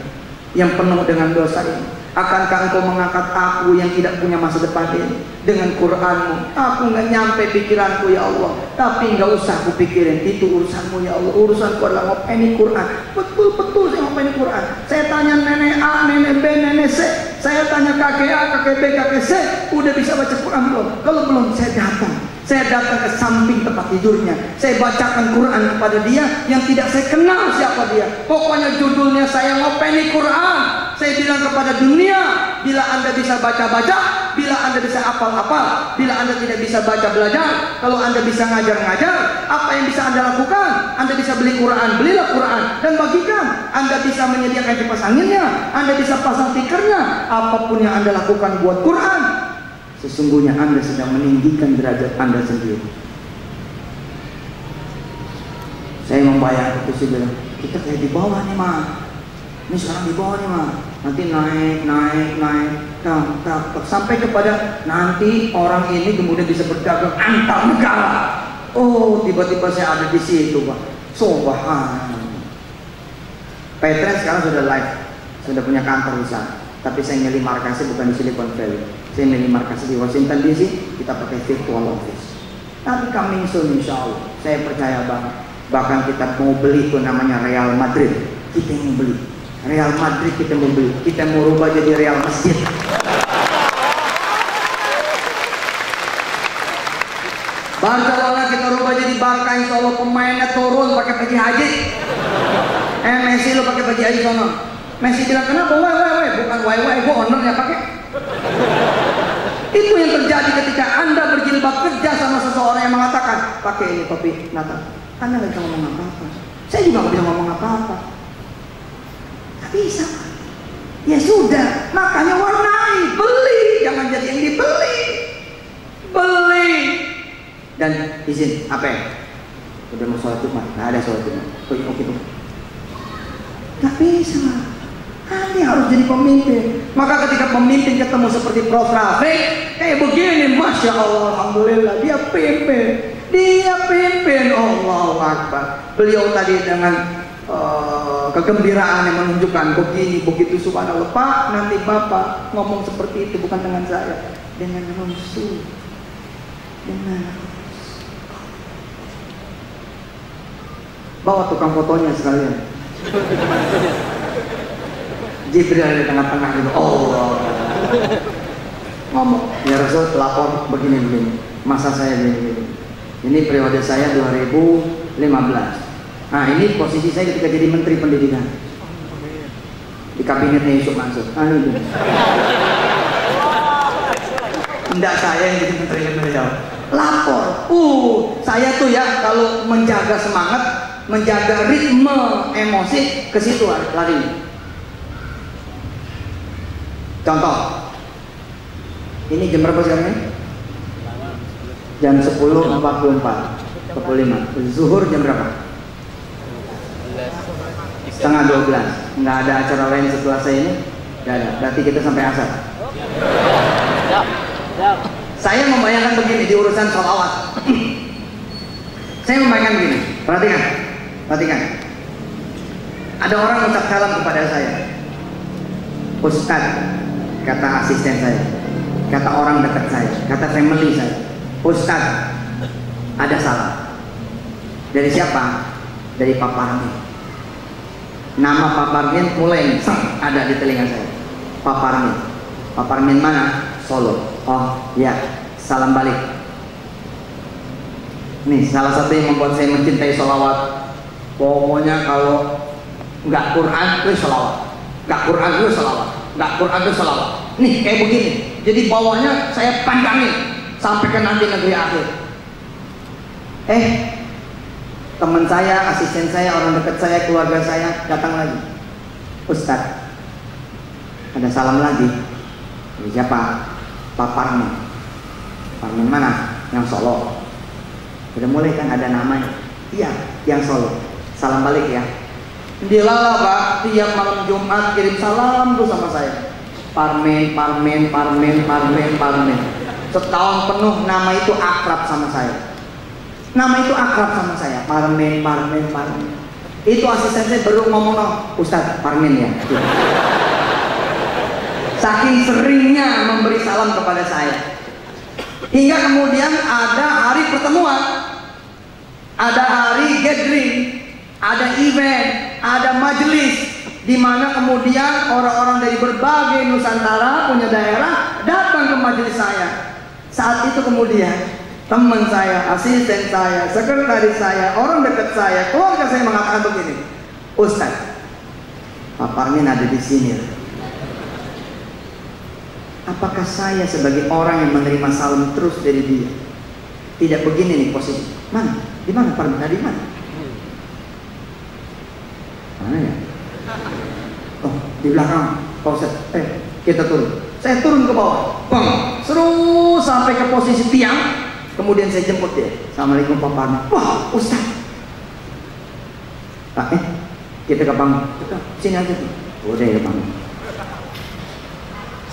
yang penuh dengan dosa ini? Akankah Engkau mengangkat aku yang tidak punya masa depan ini dengan Quranmu? Aku nggak nyampe pikiranku ya Allah, tapi nggak usah aku pikirin, itu urusanmu ya Allah. Urusanku adalah ngopeni Quran. Betul-betul saya ngopeni Quran. Saya tanya nenek A, nenek B, nenek C, saya tanya kakek A, kakek B, kakek C, udah bisa baca Quran belum? Kalau belum, saya datang ke samping tempat tidurnya, saya bacakan Quran kepada dia yang tidak saya kenal siapa dia. Pokoknya judulnya saya ngopeni Quran. Saya bilang kepada dunia, bila Anda bisa baca-baca, bila Anda bisa hafal-hafal, bila Anda tidak bisa baca belajar, kalau Anda bisa ngajar-ngajar, apa yang bisa Anda lakukan? Anda bisa beli Quran, belilah Quran dan bagikan. Anda bisa menyediakan kipas anginnya, Anda bisa pasang tikernya, apapun yang Anda lakukan buat Quran, sesungguhnya Anda sedang meninggikan derajat Anda sendiri. Saya membayangkan itu, saya bilang, kita kayak di bawah nih mah. Ini sekarang di bawah nih mah. Nanti naik, sampai kepada nanti orang ini kemudian bisa berdagang antar negara. Oh, tiba-tiba saya ada di situ, Pak. Subhanallah. Petren sekarang sudah live, sudah punya kantor di sana. Tapi saya milih markasnya bukan di Silicon Valley. Saya milih markasnya di Washington DC. Kita pakai virtual office. Tapi coming soon, insya Allah. Saya percaya banget. Bahkan kita mau beli itu namanya Real Madrid. Kita yang beli Real Madrid, kita mau beli, kita mau rubah jadi Real Masjid. Barcelona kita rubah jadi Barca, insya Allah pemainnya turun pakai baju haji. Messi lo pakai baju haji sono. Messi bilang kenapa? Wah, bukan wah, gue ownernya pakai. Itu yang terjadi ketika Anda berjilbab kerja sama seseorang yang mengatakan pakai ini topi Natal. Anda nggak bisa ngomong apa-apa. Saya juga nggak bisa ngomong apa-apa. Bisa, ya sudah, makanya warnai, beli, jangan jadi yang dibeli, beli. Dan izin apa ya? Udah mau sholat Jumat, nggak ada sholat Jumat. Oke. Nggak bisa, Anda harus jadi pemimpin. Maka ketika pemimpin ketemu seperti Prof. Rafiq, kayak begini, masya Allah, alhamdulillah, dia pimpin, Allahu Akbar. Beliau tadi dengan kegembiraan yang menunjukkan begini begitu, subhanallah. Pak, nanti Bapak ngomong seperti itu bukan dengan saya, dengan Rasul, bawa tukang fotonya sekalian. Jibril di tengah-tengah itu, ngomong, ya Rasul lapor begini, masa saya begini. Ini periode saya 2015. Nah, ini posisi saya ketika jadi Menteri Pendidikan di kabinetnya Yusuf Mansur. Ini tidak saya yang jadi Menteri Pendidikan. Lapor. Saya tuh ya kalau menjaga semangat menjaga ritme emosi, ke situ lari. Contoh, ini jam berapa sekarang? Jam 10.44, 45. Zuhur jam berapa? Setengah 12. Nggak ada acara lain setelah saya ini? Nggak ada. Berarti kita sampai asar. Saya membayangkan begini di urusan sholawat. Saya membayangkan begini. Perhatikan. Ada orang ucap salam kepada saya. Ustaz, kata asisten saya, kata orang dekat saya, kata family saya, Ustaz, ada salam. Dari siapa? Dari Pak Parmin. Nama Pak Parmin mulai ada di telinga saya. Pak Parmin. Pak Parmin mana? Solo. Oh iya, salam balik. Nih salah satu yang membuat saya mencintai sholawat. Pokoknya kalau nggak Quran itu sholawat, nggak Quran itu sholawat, nggak Quran itu sholawat. Nih kayak begini. Jadi bawahnya saya panjangin sampai ke nanti negeri akhir. Teman saya, asisten saya, orang dekat saya, keluarga saya datang lagi. Ustaz, ada salam lagi. Ini siapa? Pak Parmin. Parmin mana? Yang Solo. Udah mulai kan ada namanya. Iya, yang Solo. Salam balik ya. Dia lala Pak, tiap malam Jumat kirim salam tuh sama saya. Parmin. Setahun penuh nama itu akrab sama saya. Parmin. Itu asisten saya baru ngomong, Ustaz, Parmin ya. Saking seringnya memberi salam kepada saya. Hingga kemudian ada hari pertemuan, ada hari gathering, ada event, ada majelis, di mana kemudian orang-orang dari berbagai Nusantara punya daerah datang ke majelis saya. Saat itu kemudian teman saya, asisten saya, sekretaris saya, orang dekat saya, keluarga saya mengatakan begini, Ustaz, Pak Parmin ada di sini. Apakah saya sebagai orang yang menerima salam terus dari dia tidak begini nih posisi? Mana? Di mana Parmin? Di mana? Mana ya? Oh, di belakang. Pak Ustaz, kita turun. Saya turun ke bawah. Seru sampai ke posisi tiang. Kemudian saya jemput dia. Assalamualaikum Pak Parmin. Wah, Ustaz. Kita ke panggung. Sini aja tuh. Udah ya Bang.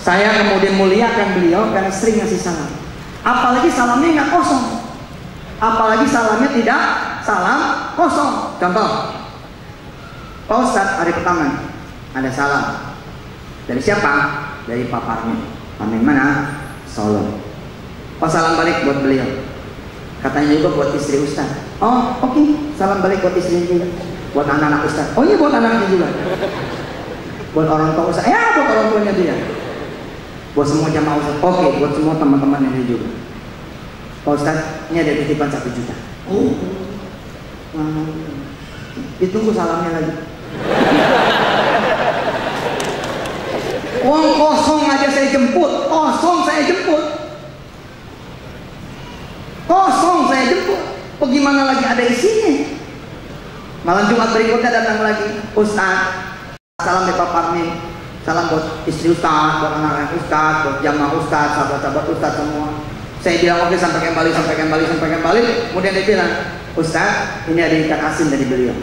Saya kemudian muliakan beliau karena sering ngasih salam. Apalagi salamnya nggak kosong. Apalagi salamnya tidak salam kosong. Contoh, Pak Ustaz, hari pertama ada salam. Dari siapa? Dari Pak Parmin. Parmin mana? Solo. Oh, salam balik buat beliau. Katanya juga buat istri Ustaz. Oh, oke. Salam balik buat istri juga. Buat anak-anak Ustaz. Oh iya, buat anaknya juga. Buat orang tua Ustaz. Ya, buat orang tuanya dia. Buat semua jamaah Ustaz. Oke, buat semua teman-teman ini juga. Pak Ustaz, ini ada titipan 1 juta. Oh. Ditunggu salamnya lagi. Uang kosong aja saya jemput. Bagaimana lagi ada isinya? Malam Jumat berikutnya datang lagi, Ustaz, salam dari Pak Parmin, salam buat istri Ustaz, buat anak-anak Ustaz, buat jamaah Ustaz, sahabat-sahabat Ustaz semua. Saya bilang oke, sampaikan balik. Kemudian dia bilang, Ustaz, ini ada ikan asin dari beliau.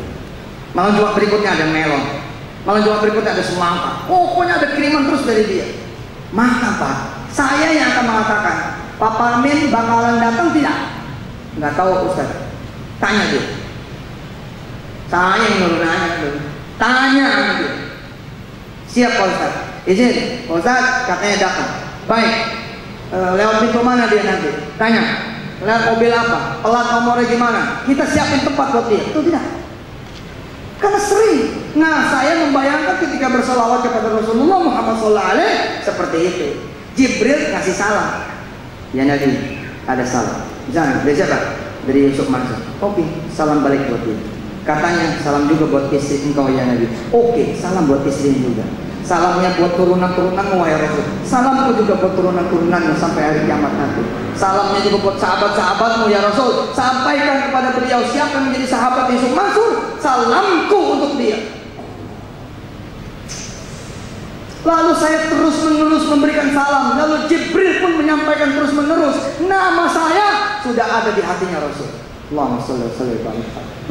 Malam Jumat berikutnya ada melon. Malam Jumat berikutnya ada semangka. Pokoknya ada kiriman terus dari dia. Maka Pak, saya yang akan mengatakan, Pak Parmin bakalan datang tidak? Nggak tahu Ustaz. Tanya dia. Saya yang baru nanya. Tanya dia. Siap Pak Ustaz. Izin, Pak Ustaz katanya datang. Baik. Lewat pintu mana dia nanti? Tanya. Lewat mobil apa? Pelat nomornya gimana? Kita siapin tempat buat dia. Itu tidak. Karena sering. Nah, saya membayangkan ketika bersolawat kepada Rasulullah Muhammad SAW seperti itu. Jibril ngasih salam. Ya Nabi, ada salam. Misalnya, dari siapa? Dari Yusuf Mansur. Oke, salam balik buat dia. Katanya salam juga buat istri engkau ya Nabi. Oke, salam buat istri juga. Salamnya buat turunan-turunanmu ya Rasul. Salamku juga buat turunan-turunanmu sampai hari kiamat nanti. Salamnya juga buat sahabat-sahabatmu ya Rasul. Sampaikan kepada beliau siapa yang menjadi sahabat Yusuf Mansur, salamku untuk dia. Lalu saya terus menerus memberikan salam. Lalu Jibril pun menyampaikan terus menerus, nama saya sudah ada di hatinya Rasul. Allahumma sholli wa sallim.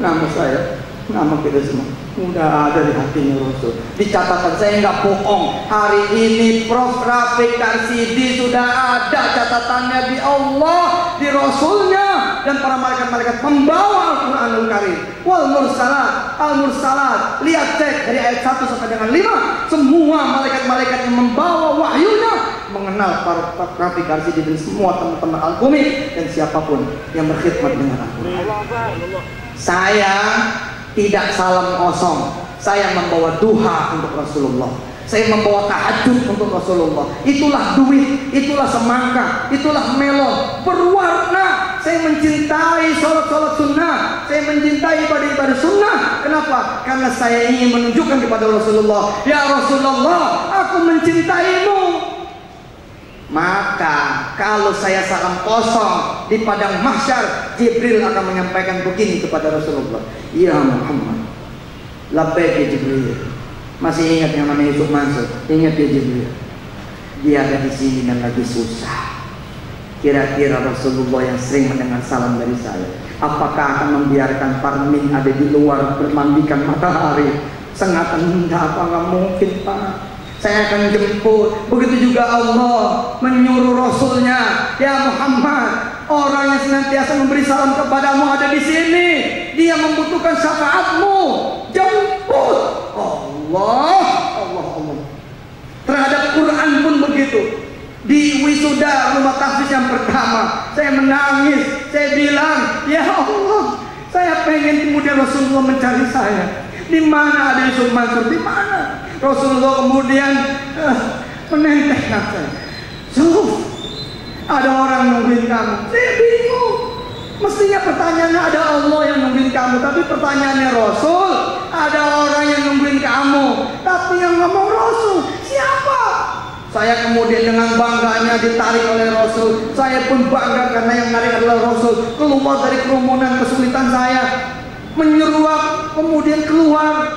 Nama saya, nama kita semua udah ada di hatinya Rasul. Di catatan saya nggak bohong. Hari ini Prof. Rafiq Karsidi sudah ada catatannya di Allah, di Rasulnya, dan para malaikat-malaikat membawa Al-Quranul Karim. Wal mursalat, al-mursalat. Lihat cek dari ayat 1 sampai dengan 5. Semua malaikat-malaikat yang membawa wahyunya mengenal para Rafiq Karsidi dan semua teman-teman Al-Qumi dan siapapun yang berkhidmat dengan Al-Quran. Saya tidak salam kosong. Saya membawa duha untuk Rasulullah. Saya membawa tahajud untuk Rasulullah. Itulah duit, itulah semangka, itulah melon berwarna. Saya mencintai sholat-sholat sunnah. Saya mencintai ibadah-ibadah sunnah. Kenapa? Karena saya ingin menunjukkan kepada Rasulullah, ya Rasulullah, aku mencintaimu. Maka kalau saya salam kosong di padang mahsyar, Jibril akan menyampaikan begini kepada Rasulullah, ya Muhammad, labbaik ya Jibril. Masih ingat yang namanya Yusuf Mansur? Ingat ya Jibril, dia ada di sini dan lagi susah. Kira-kira Rasulullah yang sering mendengar salam dari saya, apakah akan membiarkan Parmin ada di luar bermandikan matahari sengatan? Apa nggak mungkin Pak. Saya akan jemput. Begitu juga Allah menyuruh Rasulnya, ya Muhammad, orang yang senantiasa memberi salam kepadamu ada di sini. Dia membutuhkan syafaatmu. Jemput. Allah. Terhadap Quran pun begitu. Di wisuda rumah tahfiz yang pertama, saya menangis. Saya bilang, ya Allah, saya pengen kemudian Rasulullah mencari saya. Di mana ada Yusuf Mansur? Di mana? Rasulullah kemudian menentengkan saya. So, ada orang nungguin kamu. Saya bingung. Mestinya pertanyaannya ada Allah yang nungguin kamu, tapi pertanyaannya Rasul, ada orang yang nungguin kamu, tapi yang ngomong Rasul siapa? Saya kemudian dengan bangganya ditarik oleh Rasul. Saya pun bangga karena yang menarik adalah Rasul. Keluar dari kerumunan kesulitan saya, menyeruak, kemudian keluar.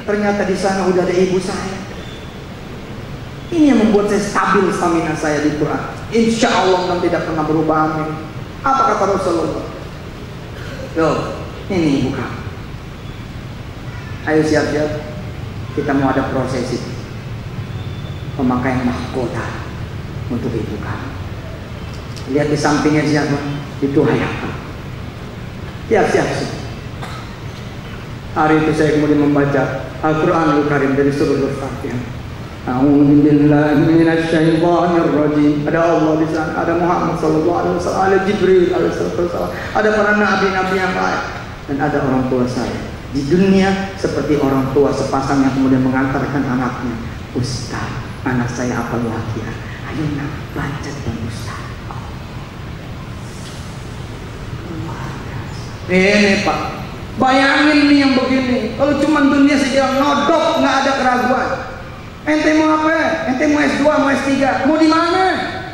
Ternyata di sana udah ada ibu saya. Ini yang membuat saya stabil stamina saya di Quran. Insya Allah dan tidak pernah berubah. Amin. Apa kata Rasulullah? Loh, ini ibu kamu. Ayo siap-siap. Kita mau ada prosesi pemakaian mahkota untuk ibu kamu. Lihat di sampingnya siapa? Itu ayah. Siap-siap. Hari itu saya kemudian membaca Al-Quranul Karim dari surah Al-Fatihah. A'udzubillahi minasyaitonir rajim. Ada Allah di sana, ada Muhammad sallallahu alaihi wasallam, ada Jibril alaihi wasallam, ada para nabi-nabi yang lain, dan ada orang tua saya. Di dunia seperti orang tua sepasang yang kemudian mengantarkan anaknya. Ustaz, anak saya apa lagi ya? Ayo nak baca dan Ustaz. Ini Pak, bayangin nih yang begini. Kalau cuma dunia saja nodok, nggak ada keraguan. Ente mau apa? Ente mau S2, mau S3, mau di mana?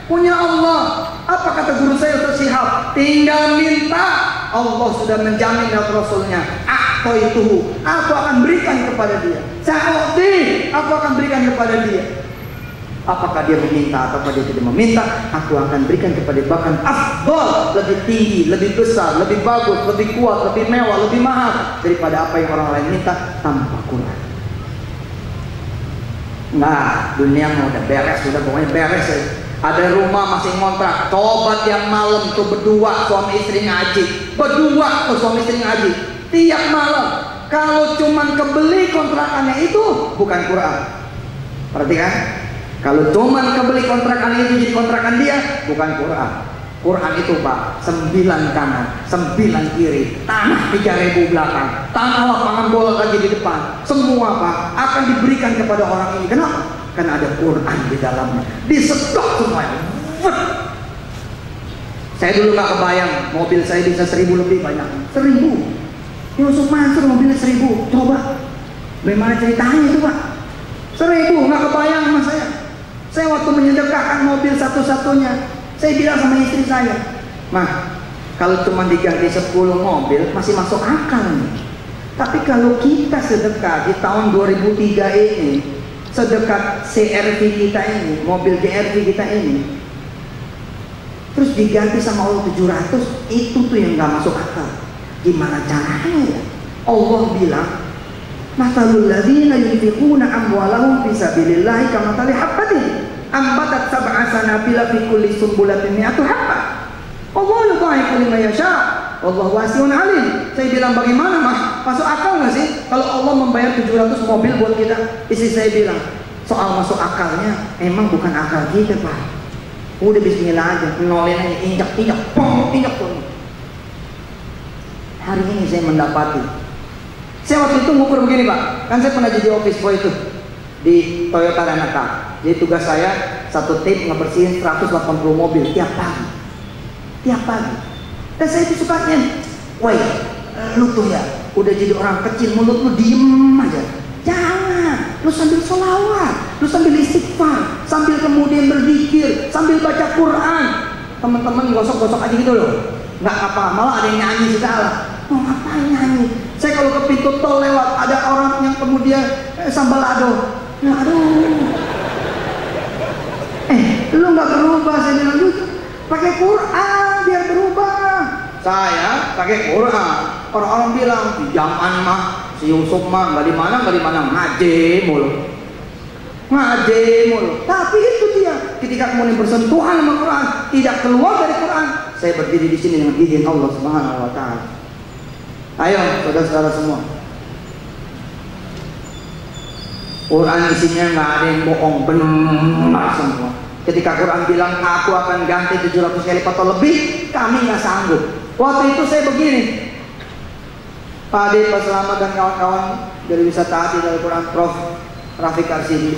Punya Allah. Apa kata guru saya Ustaz Syihab? Tinggal minta. Allah sudah menjamin dari Rasulnya. Itu aku akan berikan kepada dia. Sa'uti, aku akan berikan kepada dia. Apakah dia meminta atau dia tidak meminta, aku akan berikan kepada dia. Bahkan afdal, lebih tinggi, lebih besar, lebih bagus, lebih kuat, lebih mewah, lebih mahal daripada apa yang orang lain minta tanpa Quran. Nah, dunia mau udah beres, sudah pokoknya beres ya. Ada rumah masih ngontrak, tobat yang malam tuh berdua suami istri ngaji, berdua tuh suami istri ngaji tiap malam. Kalau cuman kebeli kontrakannya itu bukan Quran. Perhatikan, kalau cuman kebeli kontrakan itu jadi kontrakan dia bukan Quran. Quran itu Pak, 9 kanan, 9 kiri, tanah 3.000 belakang, tanah lapangan bola lagi di depan. Semua Pak akan diberikan kepada orang ini. Kenapa? Karena ada Quran di dalamnya. Disetok semuanya. Saya dulu nggak kebayang mobil saya bisa 1.000 lebih banyak. 1.000. Yusuf Mansur mobilnya 1.000. Coba, bagaimana ceritanya itu Pak? 1.000, nggak kebayang sama saya. Saya waktu menyedekahkan mobil satu-satunya, saya bilang sama istri saya, "Mah, kalau cuma diganti 10 mobil masih masuk akal nih. Tapi kalau kita sedekah di tahun 2003 ini, sedekah CR-V kita ini, mobil GR-V kita ini, terus diganti sama Allah 700, itu tuh yang nggak masuk akal. Gimana caranya ya?" Allah bilang, "Mathalul ladzina yunfiquna amwalahum fi sabilillahi kamathali habbatin ambatat sab'a sanabila fi kulli sumbulatin mi'atu habbah. Wallahu yudha'ifu liman yasha. Wallahu wasi'un 'alim." Saya bilang, "Bagaimana, Mah? Masuk akal nggak sih kalau Allah membayar 700 mobil buat kita?" Istri saya bilang, "Soal masuk akalnya emang bukan akal kita, Pak. Udah bismillah aja, nolin aja, injak, pong, injak pong." Hari ini saya mendapati, saya waktu itu ngukur begini, Pak. Kan saya pernah jadi office boy itu di Toyota Renata. Jadi tugas saya satu tim ngebersihin 180 mobil tiap pagi. Dan saya itu sukanya, "Woi, lu tuh ya udah jadi orang kecil, mulut lu diem aja. Jangan, lu sambil sholawat, lu sambil istighfar, sambil kemudian berzikir, sambil baca Quran." Teman-teman gosok-gosok aja gitu loh, nggak apa, malah ada yang nyanyi segala. Mau ngapain nyanyi? Saya kalau ke pintu tol lewat, ada orang yang kemudian sambal ado. Aduh, lu nggak berubah. Saya bilang, "Lu pakai Quran biar berubah." Saya pakai Quran. Orang-orang bilang, "Di zaman mah si Yusuf mah nggak di mana ngaji mulu." Tapi itu dia, ketika kemudian bersentuhan sama Quran, tidak keluar dari Quran. Saya berdiri di sini dengan izin Allah Subhanahu wa Ta'ala. Ayo, saudara-saudara semua, Quran isinya nggak ada yang bohong, benar semua. Ketika Quran bilang aku akan ganti 700 kali lipat atau lebih, kami nggak sanggup. Waktu itu saya begini, Pak Ade, Pak Selamat dan kawan-kawan dari Wisata Hati dari Quran, Prof. Rafiq Arsidi.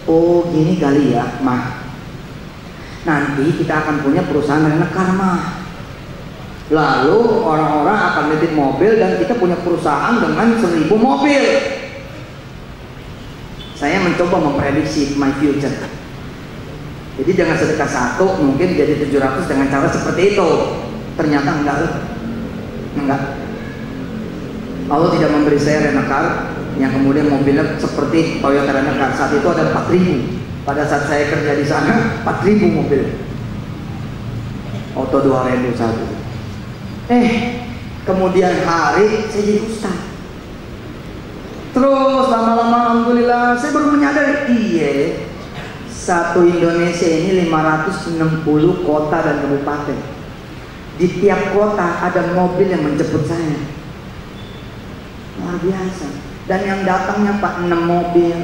"Oh gini kali ya, Mah. Nanti kita akan punya perusahaan renekar, Mah. Lalu orang-orang akan nitip mobil dan kita punya perusahaan dengan 1000 mobil." Saya mencoba memprediksi my future. Jadi dengan sedekah 1 mungkin jadi 700 dengan cara seperti itu. Ternyata enggak. Allah tidak memberi saya renekar yang kemudian mobilnya seperti Toyota Renekar. Saat itu ada 4.000. Pada saat saya kerja di sana 4.000 mobil. Auto 2.000 satu. Kemudian hari saya jadi ustaz. Terus lama-lama alhamdulillah saya baru menyadari, satu Indonesia ini 560 kota dan kabupaten. Di tiap kota ada mobil yang menjemput saya. Luar biasa. Dan yang datangnya Pak 6 mobil,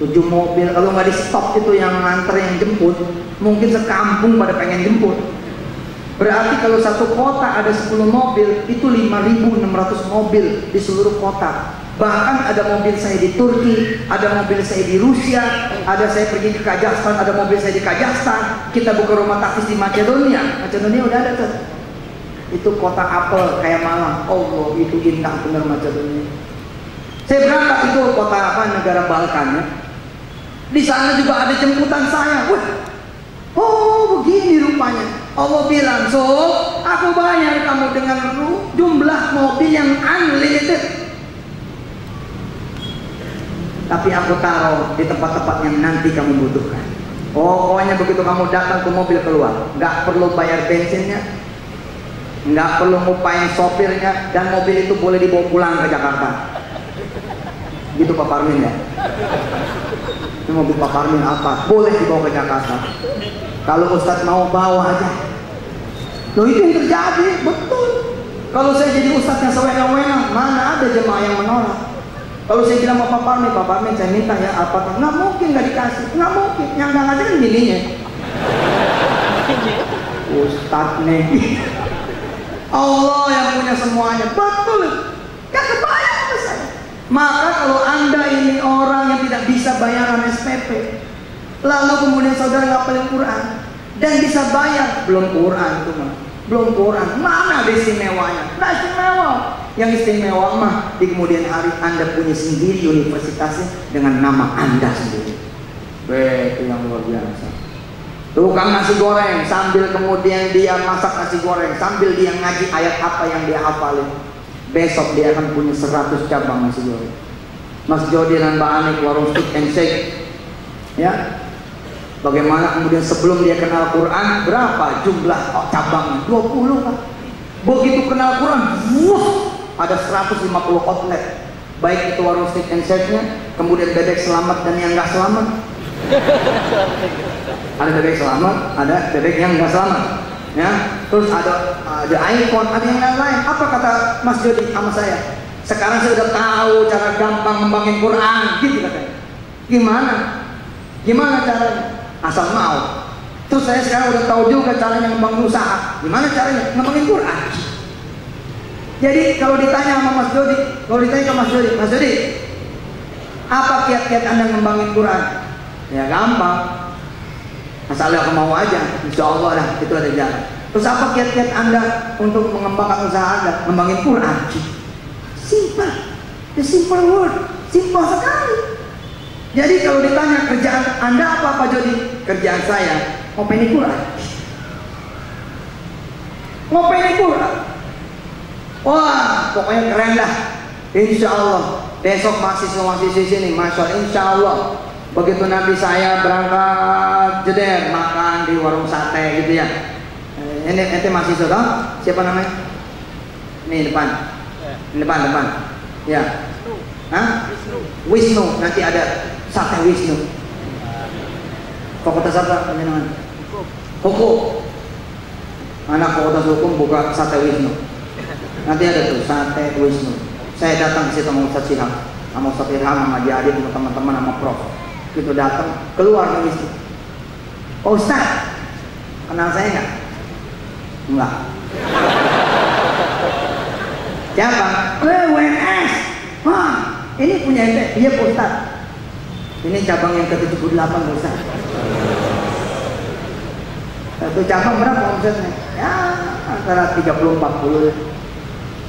7 mobil. Kalau nggak di stop itu yang nganter yang jemput, mungkin sekampung pada pengen jemput. Berarti kalau satu kota ada 10 mobil, itu 5.600 mobil di seluruh kota. Bahkan ada mobil saya di Turki, ada mobil saya di Rusia, ada saya pergi ke Kazakhstan, ada mobil saya di Kazakhstan. Kita buka rumah taktis di Macedonia. Macedonia udah ada tuh. Itu kota apel kayak Malang. Allah, itu indah benar Macedonia. Saya berangkat itu kota negara Balkan ya. Di sana juga ada jemputan saya. Oh begini rupanya. Allah bilang, "So, aku bayar kamu dengan jumlah mobil yang unlimited. Tapi aku taruh di tempat-tempat yang nanti kamu butuhkan." Pokoknya begitu kamu datang ke mobil keluar, nggak perlu bayar bensinnya, nggak perlu ngupain sopirnya, dan mobil itu boleh dibawa pulang ke Jakarta. Gitu Pak Parmin ya. Ini mobil Pak Parmin apa? Boleh dibawa ke Jakarta. Kalau Ustadz mau bawa aja. Loh itu yang terjadi, betul. Kalau saya jadi Ustadz yang sewenang-wenang, mana ada jemaah yang menolak. Kalau saya bilang sama Pak Parmin saya minta ya apa, nggak mungkin nggak dikasih, nggak mungkin. Yang nggak ngasih kan bininya. Ustadz nih. Allah yang punya semuanya, betul. Gak kebayang ke saya. Maka kalau Anda ini orang yang tidak bisa bayaran SPP, lalu kemudian saudara ngapalin Quran dan bisa bayar, belum Quran itu mah, belum Quran, mana ada istimewanya? Nggak istimewa. Yang istimewa mah di kemudian hari Anda punya sendiri universitasnya dengan nama Anda sendiri. Itu yang luar biasa. Tukang nasi goreng sambil kemudian dia masak nasi goreng, sambil dia ngaji ayat apa yang dia hafalin. Besok dia akan punya 100 cabang nasi goreng. Mas Jody dan Mbak Anik warung Stick and Shake, ya. Bagaimana kemudian sebelum dia kenal Quran, berapa jumlah cabangnya? 20 Pak. Begitu kenal Quran, ada 150 outlet. Baik itu warung Stick and Shake-nya, kemudian bebek selamat dan yang nggak selamat. Ada bebek selamat, ada bebek yang nggak selamat, ya. Terus ada iPhone, ada yang lain-lain. Apa kata Mas Jody sama saya? Sekarang saya sudah tahu cara gampang ngembangin Quran, gitu katanya. Gimana caranya? Asal mau. Terus saya sekarang udah tahu juga caranya ngembangin usaha. Gimana caranya? Ngembangin Quran. Jadi kalau ditanya sama Mas Jody, Mas Jody, apa kiat-kiat Anda ngembangin Quran? Ya gampang. Asal aku mau aja, insya Allah lah itu ada jalan. Terus apa kiat-kiat Anda untuk mengembangkan usaha Anda? Ngembangin Quran. Simple, the simple word, simple sekali. Jadi kalau ditanya kerjaan Anda apa Pak Jody? Kerjaan saya ngopeni Quran. Wah, pokoknya keren dah. Insya Allah besok mahasiswa-mahasiswa sini, masya Allah, insya Allah. Begitu nanti saya berangkat jeder makan di warung sate gitu ya. Ini ente mahasiswa toh? Siapa namanya? Nih depan. Ya. Hah? Wisnu. Nanti ada sate Wisnu. Fakultas apa namanya? Hukum. Anak fakultas hukum buka sate Wisnu. Nanti ada tuh sate Wisnu. Saya datang ke situ sama Ustaz Syihab, sama Ustaz Irham, sama Haji Adit, sama teman-teman, sama Prof. Gitu datang keluar dari situ. Oh Ustaz, kenal saya nggak? Enggak. Siapa? WNS. Wah, ini punya ente? Iya Pak Ustaz. Ini cabang yang ke-78 Pak Ustaz. Satu cabang berapa omsetnya? Ya antara 30-40.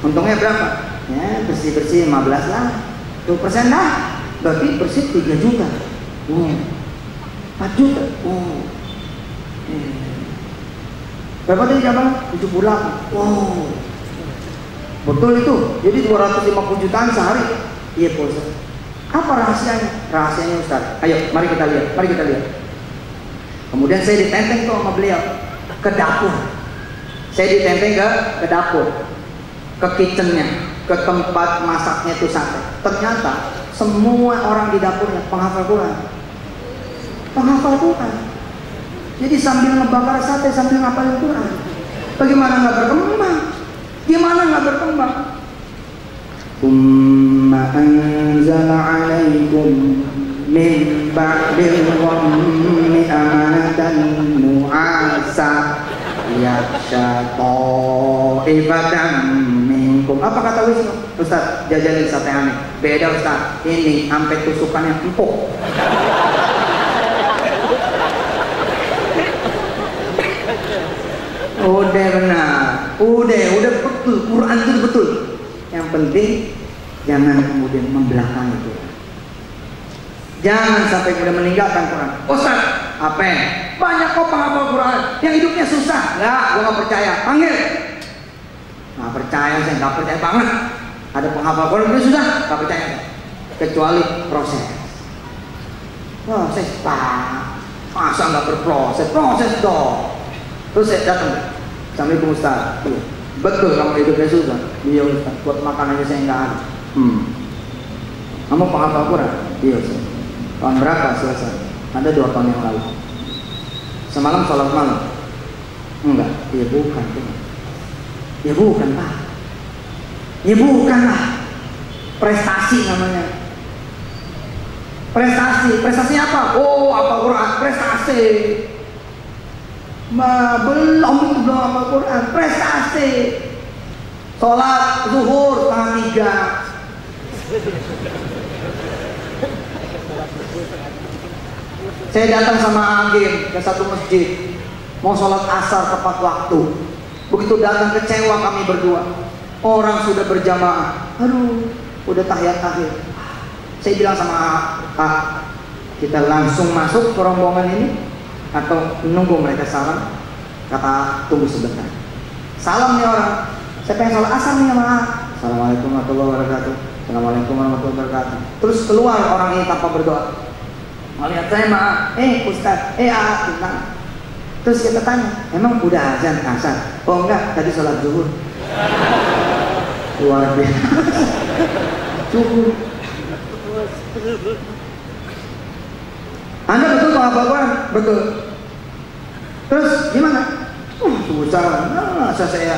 Untungnya berapa? Ya bersih-bersih 15 lah. 2% lah. Berarti bersih 3 juta. 4 juta. Berapa tadi cabang? 78. Wow. Betul itu. Jadi 250 jutaan sehari. Iya Pak Ustaz. Apa rahasianya? Rahasianya Ustaz. Ayo, mari kita lihat. Kemudian saya ditenteng tuh sama beliau ke dapur. Saya ditenteng ke dapur, ke kitchennya, ke tempat masaknya itu sate. Ternyata semua orang di dapurnya penghafal Quran. Jadi sambil ngebakar sate sambil ngapalin Quran. Bagaimana nggak berkembang? Umma anzala alaikum min ba'dil ghammi amanatan nu'asa yaksha ta'ifatan minkum. Apa kata Wisnu? Ustaz, jajanin sate aneh. Beda Ustaz, ini sampai tusukannya empuk. Udah benar, udah betul, Quran itu betul. Yang penting jangan kemudian membelakangi itu. Jangan sampai kemudian meninggalkan Quran. Ustaz, apa? Banyak kok penghafal Quran yang hidupnya susah. Enggak, gua nggak percaya. Panggil. Nggak percaya, saya nggak percaya banget. Ada penghafal Quran itu susah, nggak percaya. Kecuali proses. Proses Pak. Masa nggak berproses? Proses dong. Terus saya datang. Assalamualaikum Ustaz. Betul kamu hidupnya susah. Iya Ustaz. Buat makan aja saya nggak ada. Kamu penghafal Quran? Iya Ustaz. Tahun berapa selesai? Ada 2 tahun yang lalu. Semalam sholat malam? Enggak. Ya bukan Pak. Ya bukan lah. Prestasi namanya. Prestasi apa? Oh, apa Quran? Prestasi. Belum apa Quran? Prestasi. Sholat zuhur setengah 3. Saya datang sama Agim ke satu masjid, mau sholat asar tepat waktu. Begitu datang kecewa kami berdua. Orang sudah berjamaah, aduh, udah tahiyat akhir. Saya bilang sama Pak, kita langsung masuk ke rombongan ini atau menunggu mereka salam? Kata tunggu sebentar. Salam nih orang, saya pengen salat asar nih sama. Assalamualaikum warahmatullahi wabarakatuh. Assalamualaikum warahmatullahi wabarakatuh. Terus keluar orang ini tanpa berdoa. Melihat saya maaf, Ustaz, kita. Terus kita tanya, emang udah azan asar? Oh enggak, tadi sholat zuhur. Luar biasa. Zuhur. Anda betul menghafalkan? Betul. Terus gimana? Susah. Saya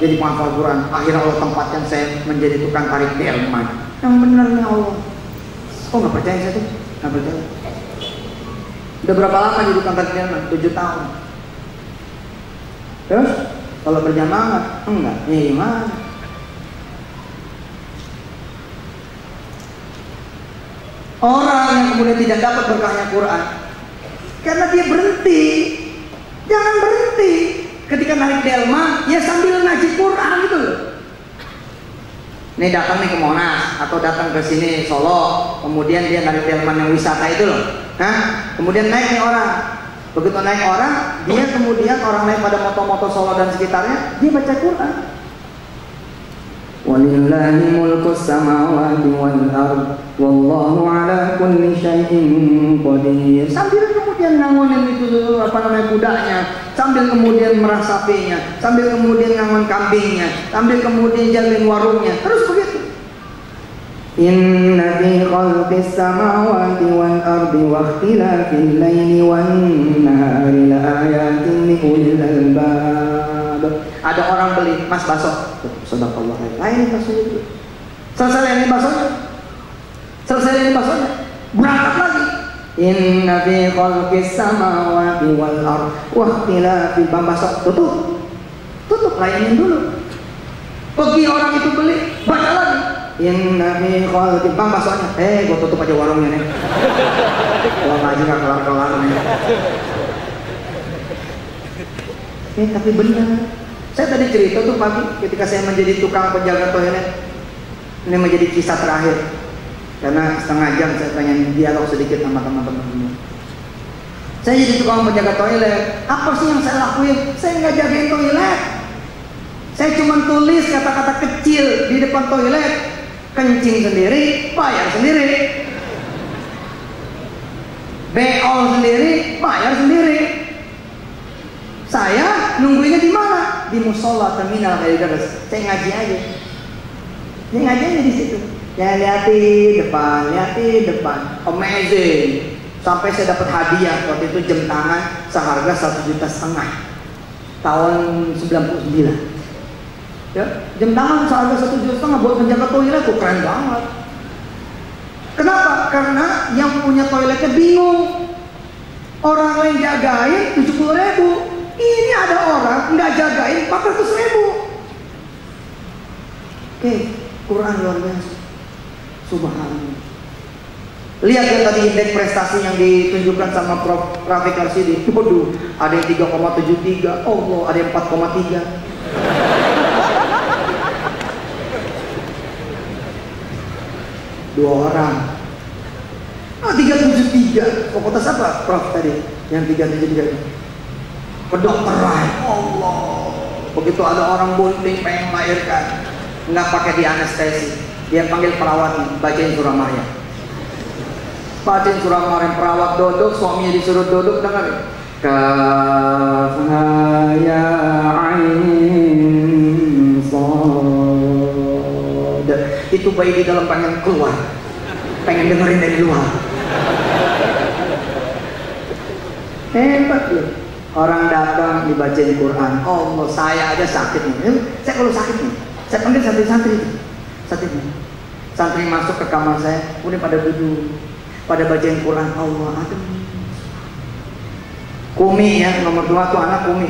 jadi penghafal Quran. Akhirnya Allah tempatkan saya menjadi tukang tarik delman. Yang benarnya Allah. Oh nggak percaya saya tuh? Nggak percaya. Udah berapa lama jadi tukang tarik delman? 7 tahun. Terus kalau berjamaah enggak? Ya gimana? Orang yang kemudian tidak dapat berkahnya Quran karena dia berhenti. Jangan berhenti ketika narik delman, ya sambil ngaji Quran gitu loh. Nih datang nih ke Monas atau datang ke sini Solo, kemudian dia narik delman yang wisata itu loh. Kemudian naik nih orang. Begitu naik orang, dia kemudian orang lain pada moto-moto Solo dan sekitarnya, dia baca Quran. Walillahi mulkus samawati wal ard wallahu ala kulli syai'in qadir. Sambil kemudian ngangonin itu kudanya, sambil kemudian merasapinya, sambil kemudian ngangon kambingnya, sambil kemudian jalin warungnya, terus begitu. Inna fi khalqis samawati wal ardi wa ikhtilafil laili wan nahari la ayatin li ulil albab. Ada orang beli, Mas bakso, sedekah lain baksonya itu. Selesai ini baksonya, berangkat lagi. Inna fi khalqis samawati wal ardi wa ikhtilafil bakso, tutup layanin dulu. Pergi orang itu beli, baca lagi. Inna fi khalqis baksonya, gua tutup aja warungnya nih. Kalau ngaji nggak kelar-kelar nih. Tapi benar. Saya tadi cerita tuh pagi ketika saya menjadi tukang penjaga toilet. Ini menjadi kisah terakhir. Karena setengah jam saya pengen dialog sedikit sama teman-teman. Saya jadi tukang penjaga toilet. Apa sih yang saya lakuin? Saya nggak jagain toilet. Saya cuma tulis kata-kata kecil di depan toilet. Kencing sendiri, bayar sendiri. Beol sendiri, bayar sendiri. Saya nungguinnya di mana? Di musola terminal kayak terus. Saya ngaji aja. Saya ngaji aja di situ. Ya lihatin depan. Amazing. Sampai saya dapat hadiah waktu itu jam tangan seharga 1,5 juta tahun 99. Ya, jam tangan seharga 1,5 juta buat menjaga toilet tuh keren banget. Kenapa? Karena yang punya toiletnya bingung. Orang lain jagain 70.000. Ini ada orang nggak jagain 400.000. Oke, Quran luar biasa. Subhanallah. Lihat ya tadi indeks prestasi yang ditunjukkan sama Prof. Rafiq Arsidi. Waduh, ada yang 3,73. Allah, ada yang 4,3. Dua orang. 373. Fakultas apa Prof tadi? Yang 373. Kedokteran. Allah. Begitu ada orang bunting pengen melahirkan, nggak pakai di anestesi, dia panggil perawatnya, bacain surah Maryam. Bacain surah Maryam, perawat duduk, suaminya disuruh duduk, dengar. Kafha ya ain sad. Itu bayi di dalam pengen keluar, pengen dengerin dari luar. Hebat loh. Orang datang dibacain Quran. Allah, saya aja sakit nih. Saya kalau sakit nih, saya panggil santri-santri. Santri masuk ke kamar saya, udah pada duduk, pada bacain Quran. Allah, aduh. Kumi ya, nomor 2 tuh anak Kumi.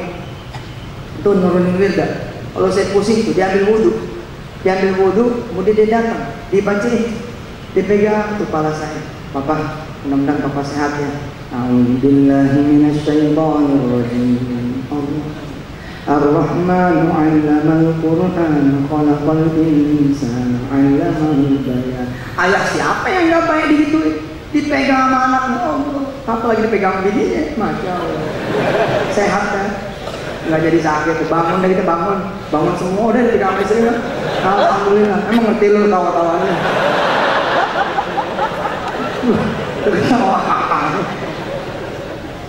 Itu nurunin wirda. Kalau saya pusing tuh, diambil wudhu, kemudian dia datang, dibacain, dipegang tuh kepala saya. Papa, mudah-mudahan papa sehat ya. A'udzubillahi minasyaitonir rajim. Allah. Ar-Rahmanu 'allamal Qur'an, khalaqal insana 'allamahul bayan. Ayah siapa yang nggak baik digituin? Dipegang sama anaknya, apalagi dipegang bininya, masya Allah. Sehat kan? Nggak jadi sakit, bangun deh kita bangun semua udah dipegang sama istri kan? Alhamdulillah. Emang ngerti lu tawa-tawanya?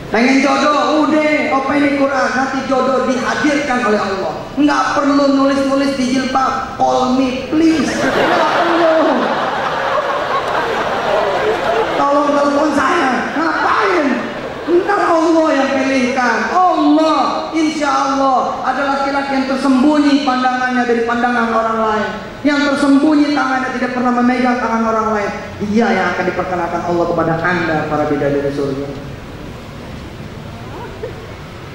Pengen jodoh, udah, apa ini Quran, nanti jodoh dihadirkan oleh Allah. Nggak perlu nulis-nulis di jilbab, call me please. Nggak perlu. Tolong telepon saya, ngapain? Ntar Allah yang pilihkan. Allah, insya Allah ada laki-laki yang tersembunyi pandangannya dari pandangan orang lain, yang tersembunyi tangannya tidak pernah memegang tangan orang lain. Dia yang akan diperkenalkan Allah kepada anda para bidadari surga.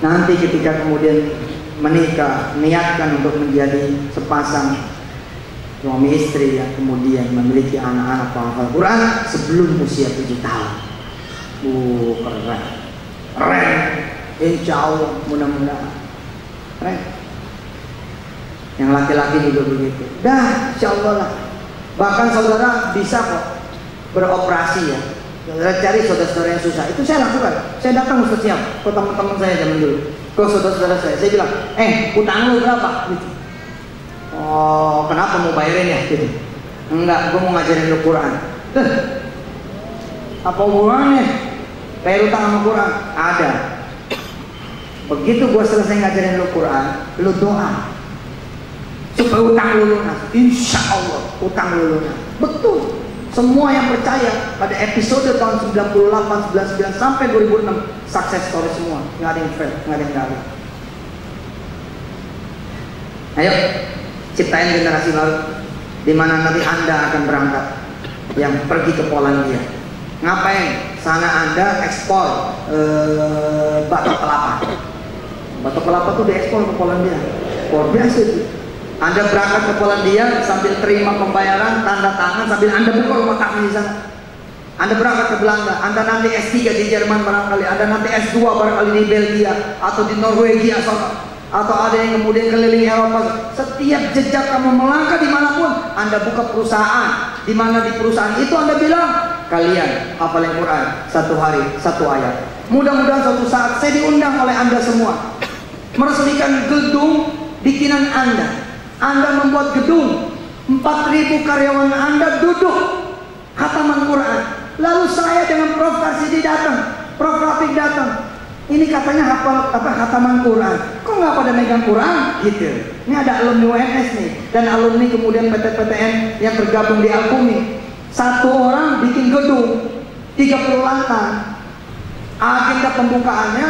Nanti ketika kemudian menikah, niatkan untuk menjadi sepasang suami istri yang kemudian memiliki anak-anak penghafal Quran sebelum usia 7 tahun. Keren, keren. Insya Allah, mudah-mudahan keren. Yang laki-laki juga begitu. Dah, insya Allah lah. Bahkan saudara bisa kok beroperasi ya. Saudara cari saudara-saudara yang susah, itu saya lakukan. Saya datang Ustaz siap ke teman-teman saya zaman dulu, ke saudara-saudara saya bilang, utang lu berapa? Gitu. Oh, kenapa mau bayarin ya? Gitu. Enggak, gue mau ngajarin lu Quran. Apa hubungannya? Bayar utang sama Quran? Ada. Begitu gue selesai ngajarin lu Quran, lu doa supaya utang lu lunas. Insya Allah utang lu lunas. Betul. Semua yang percaya pada episode tahun 98, 99 sampai 2006 sukses story semua, nggak ada yang fail, nggak ada yang gagal. Ayo ciptain generasi baru di mana nanti anda akan berangkat yang pergi ke Polandia. Ngapain? Sana anda ekspor batok kelapa. Batok kelapa tuh diekspor ke Polandia. Luar biasa itu. Anda berangkat ke Polandia sambil terima pembayaran, tanda tangan sambil Anda buka rumah tangga di sana. Anda berangkat ke Belanda, Anda nanti S3 di Jerman barangkali, Anda nanti S2 barangkali di Belgia atau di Norwegia atau ada yang kemudian keliling Eropa. Setiap jejak kamu melangkah dimanapun, Anda buka perusahaan, di mana di perusahaan itu Anda bilang, kalian hafalin Quran 1 hari 1 ayat. Mudah-mudahan suatu saat saya diundang oleh Anda semua meresmikan gedung bikinan Anda. Anda membuat gedung, 4.000 karyawan Anda duduk khataman Quran. Lalu saya dengan Prof Karsidi datang, Prof Rafiq datang. Ini katanya hafal khataman Quran. Kok nggak pada megang Quran? Gitu. Ini ada alumni UNS nih dan alumni kemudian PTN yang tergabung di Alkumi. Satu orang bikin gedung 30 lantai. Agenda pembukaannya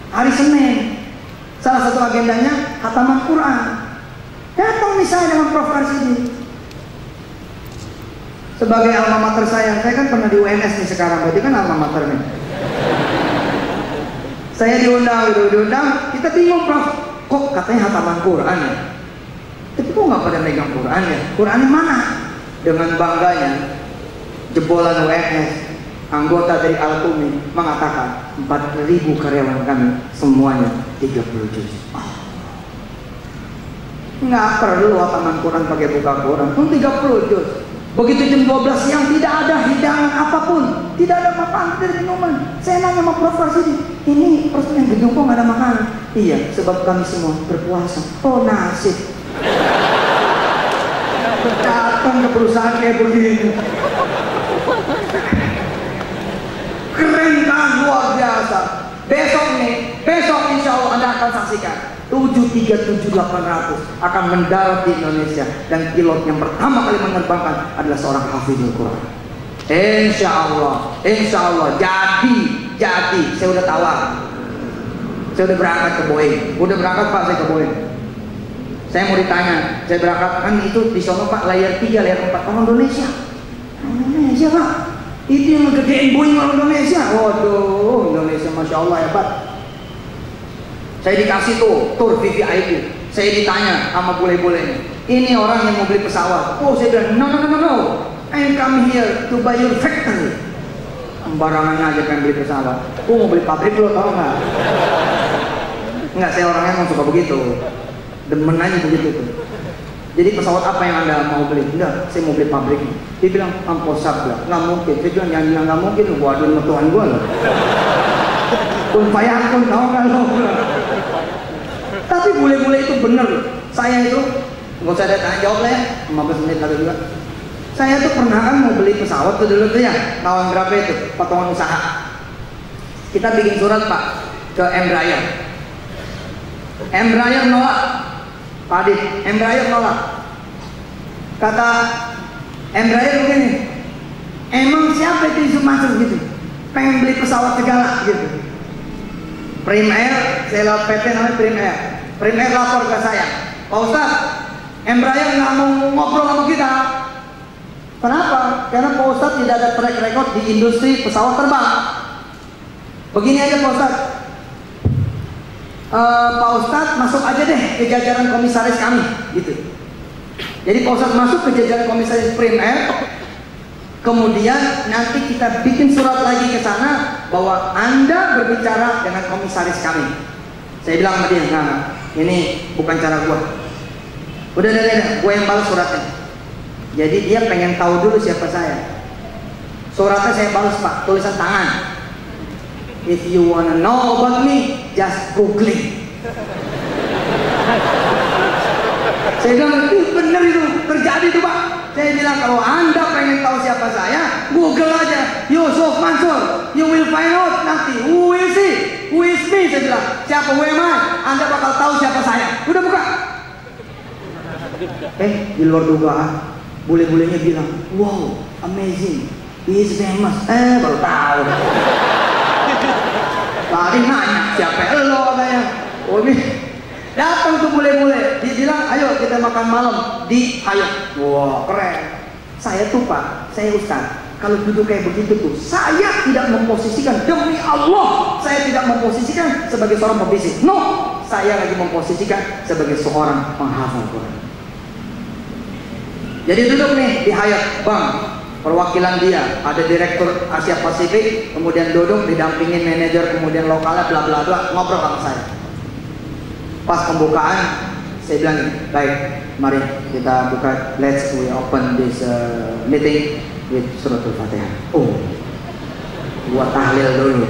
hari Senin. Salah satu agendanya khataman Quran. Datang misalnya dengan Prof Karsidi sebagai alma mater saya kan pernah di UNS nih sekarang, berarti kan alma mater nih. Saya diundang, kita bingung Prof, kok katanya khataman Quran ya? Tapi kok nggak pada megang Quran ya? Quran mana? Dengan bangganya jebolan UNS, anggota dari Alkumi mengatakan 4.000 karyawan kami semuanya 30 juz. Nggak perlu hataman Quran pakai buka Quran pun 30 juz. Begitu jam 12 siang tidak ada hidangan apapun, tidak ada makanan, tidak ada minuman. Saya nanya sama Prof Karsidi, ini persen gedung kok nggak ada makanan? Iya, sebab kami semua berpuasa. Oh nasib. Datang ke perusahaan kayak begini. Keren kan, luar biasa. Besok insya Allah Anda akan saksikan 737-800 akan mendarat di Indonesia dan pilot yang pertama kali menerbangkan adalah seorang hafizul Quran. Insya Allah jadi saya udah tawar, saya udah berangkat ke Boeing, udah berangkat Pak saya ke Boeing. Saya mau ditanya, saya berangkat kan itu di sono Pak layar 3, layar 4 orang Indonesia Pak, itu yang ngegedein Boeing orang Indonesia. Waduh, Indonesia Masya Allah hebat. Saya dikasih tuh tur VVIP. Saya ditanya sama bule-bulenya, ini orang yang mau beli pesawat. Oh saya bilang no, I come here to buy your factory. Sembarangan aja pengen beli pesawat. Mau beli pabrik lo tau nggak? Enggak, saya orangnya emang suka begitu. Demen aja begitu tuh. Jadi pesawat apa yang Anda mau beli? Enggak, saya mau beli pabrik. Dia bilang, Amposat lah, nggak mungkin. Saya bilang, jangan bilang nggak mungkin, gua aduin mertuan gua lah. Pun payahkan, tau kan lo. Tapi bule-bule itu bener. Saya itu, nggak usah ada tanya jawab lah ya, 15 menit lagi juga. Saya tuh pernah kan mau beli pesawat tuh dulu tuh ya, tahun berapa itu, potongan usaha. Kita bikin surat Pak ke Embraer. Embraer nolak. Pak Adit, Embraer nolak. Kata Embraer begini, emang siapa itu isu masuk gitu? Pengen beli pesawat segala gitu. Prim Air, saya lewat PT namanya Prim Air. Prim Air lapor ke saya, Pak Ustaz, Embraer nggak mau ngobrol sama kita. Kenapa? Karena Pak Ustaz tidak ada track record di industri pesawat terbang. Begini aja Pak Ustaz, Pak Ustadz masuk aja deh ke jajaran komisaris kami gitu. Jadi Pak Ustadz masuk ke jajaran komisaris Prim Air, kemudian nanti kita bikin surat lagi ke sana bahwa Anda berbicara dengan komisaris kami. Saya bilang sama dia, nah ini bukan cara gua. Udah, gua yang balas suratnya. Jadi dia pengen tahu dulu siapa saya. Suratnya saya balas Pak, tulisan tangan. If you wanna know about me, just googling. Saya bilang, bener itu, terjadi itu Pak. Saya bilang, kalau Anda pengen tahu siapa saya, Google aja, Yusuf Mansur, you will find out nanti, who is he, who is me. Saya bilang, siapa, who am I? Anda bakal tahu siapa saya. Udah buka. Di luar dugaan, bule-bulenya bilang, wow, amazing, he is famous. Baru tahu. Tadi nanya siapa lo katanya. Oh ini datang tuh bule-bule, dia bilang ayo kita makan malam di Hayat. Wah keren. Saya tuh Pak, saya Ustaz, kalau duduk kayak begitu tuh saya tidak memposisikan, demi Allah saya tidak memposisikan sebagai seorang pembisik. No, saya lagi memposisikan sebagai seorang penghafal Quran. Jadi duduk nih di Hayat, Bang, perwakilan dia, ada direktur Asia Pasifik, kemudian duduk didampingin manajer, kemudian lokalnya, bla bla bla, ngobrol sama saya. Pas pembukaan, saya bilang, baik, mari kita buka, let's we open this meeting with suratul Fatihah. Oh, gua tahlil dulu.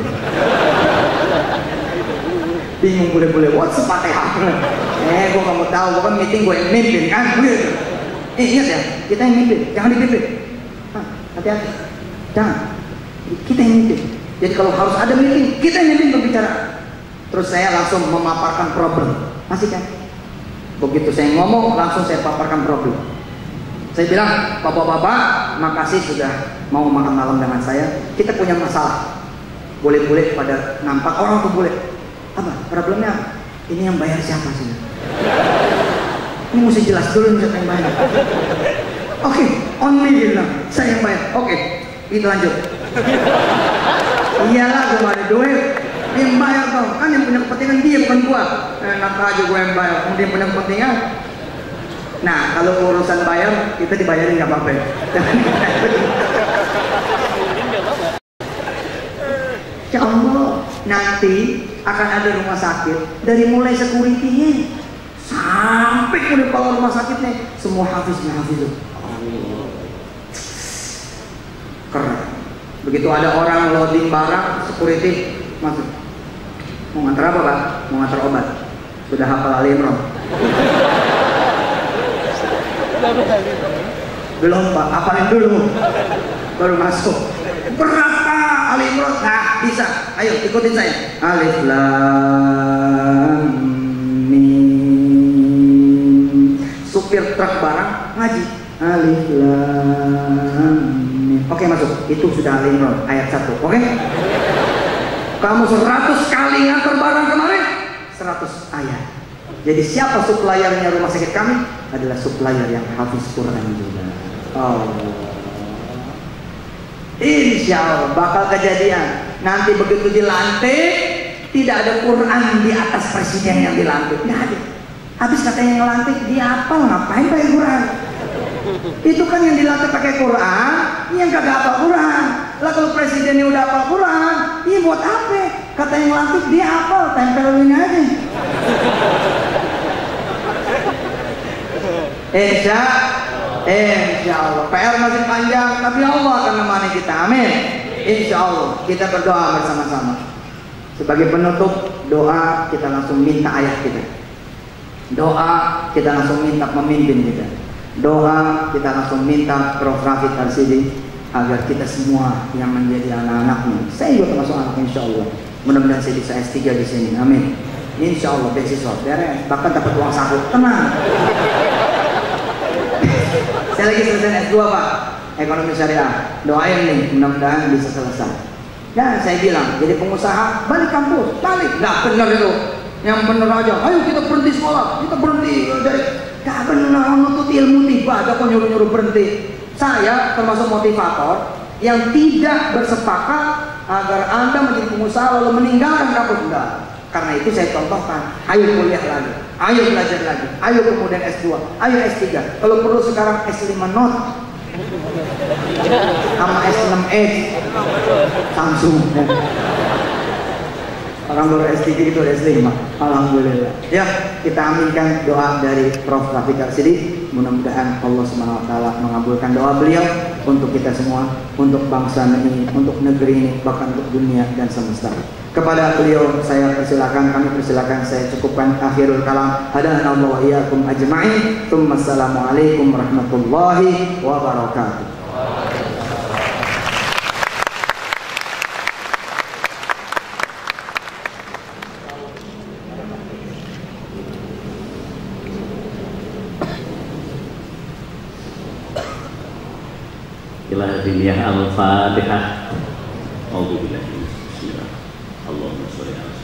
Bingung boleh-boleh, what's Fatihah? Gua nggak mau tahu, gua kan meeting gua yang mimpin kan, gitu. Ingat ya, kita yang mimpin, jangan dipimpin. Hati-hati, jangan. Kita yang mimpin. Jadi kalau harus ada meeting, kita yang mimpin berbicara. Terus saya langsung memaparkan problem. Masih kan? Begitu saya ngomong, langsung saya paparkan problem. Saya bilang, bapak-bapak, makasih sudah mau makan malam dengan saya. Kita punya masalah. Boleh-boleh pada nampak orang tuh boleh. Apa? Problemnya? Ini yang bayar siapa sih? Ini mesti jelas dulu nih siapa yang bayar. Oke, on me bilang, saya yang bayar. Oke, itu lanjut. Iyalah, gue gak ada duit. Yang bayar dong, kan yang punya kepentingan dia bukan gua. Enak aja gue yang bayar, dia punya kepentingan. Nah, kalau urusan bayar, kita dibayarin gak apa-apa. Ya Allah, nanti akan ada rumah sakit dari mulai security-nya sampai ke kepala rumah sakitnya, semua hafiznya hafiz. Keren. Begitu ada orang loading barang, security masuk. Mau ngantar apa Pak? Mau ngantar obat. Sudah hafal Ali Imran? Belum Pak, hafalin dulu baru masuk. Berapa Ali Imran? Nah bisa, ayo ikutin saya. Alif Lam Mim. Supir truk barang ngaji Alif Lam Mim. Oke masuk, itu sudah Ali Imran ayat 1. Oke? Kamu 100 kali ngantar barang kemarin 100 ayat. Jadi siapa suppliernya rumah sakit kami? Adalah supplier yang hafiz Quran juga. Oh, insya Allah bakal kejadian. Nanti begitu dilantik, tidak ada Quran di atas presiden yang dilantik. Nggak ada. Habis katanya yang lantik, dia hafal, ngapain pakai Quran? Itu kan yang dilantik pakai Quran, yang kagak hafal Quran. Lah kalau presidennya udah hafal Quran, ini buat apa? Kata kata-kata yang latif dia hafal, tempelin aja. Insya Allah. PR masih panjang, tapi Allah akan menemani kita. Amin. Insya Allah. Kita berdoa bersama-sama. Sebagai penutup doa, kita langsung minta ayah kita. Doa, kita langsung minta pemimpin kita. Doa, kita langsung minta Prof. Rafiq Arsidi agar kita semua yang menjadi anak-anaknya. Saya juga termasuk anak, insya Allah. Mudah-mudahan saya bisa S3 di sini. Amin. Insya Allah beasiswa beres, bahkan dapat uang saku. Tenang. Saya lagi selesai S2 Pak, ekonomi syariah. Doain nih, mudah-mudahan bisa selesai. Dan saya bilang, jadi pengusaha balik kampus, balik. Nggak benar itu. Yang benar aja. Ayo kita berhenti sekolah, kita berhenti dari. Nggak benar, menuntut ilmu tiba ada kok nyuruh-nyuruh berhenti. Saya termasuk motivator yang tidak bersepakat agar Anda menjadi pengusaha lalu meninggalkan kampus. Enggak. Karena itu saya contohkan, ayo kuliah lagi, ayo belajar lagi, ayo kemudian S2, ayo S3. Kalau perlu sekarang S5 not sama S6Edge Samsung. Orang baru S3 itu S5. Alhamdulillah. Ya, kita aminkan doa dari Prof. Rafiq Arsidi. Mudah-mudahan Allah SWT mengabulkan doa beliau untuk kita semua, untuk bangsa ini, untuk negeri ini, bahkan untuk dunia dan semesta. Kepada beliau saya persilakan, kami persilakan, saya cukupkan akhirul kalam. Hadana Allah wa iyyakum ajma'in. Assalamualaikum warahmatullahi wabarakatuh. Ilahi al-Fatihah. A'udzubillahi minasyaitonir rajim. Allahumma shalli ala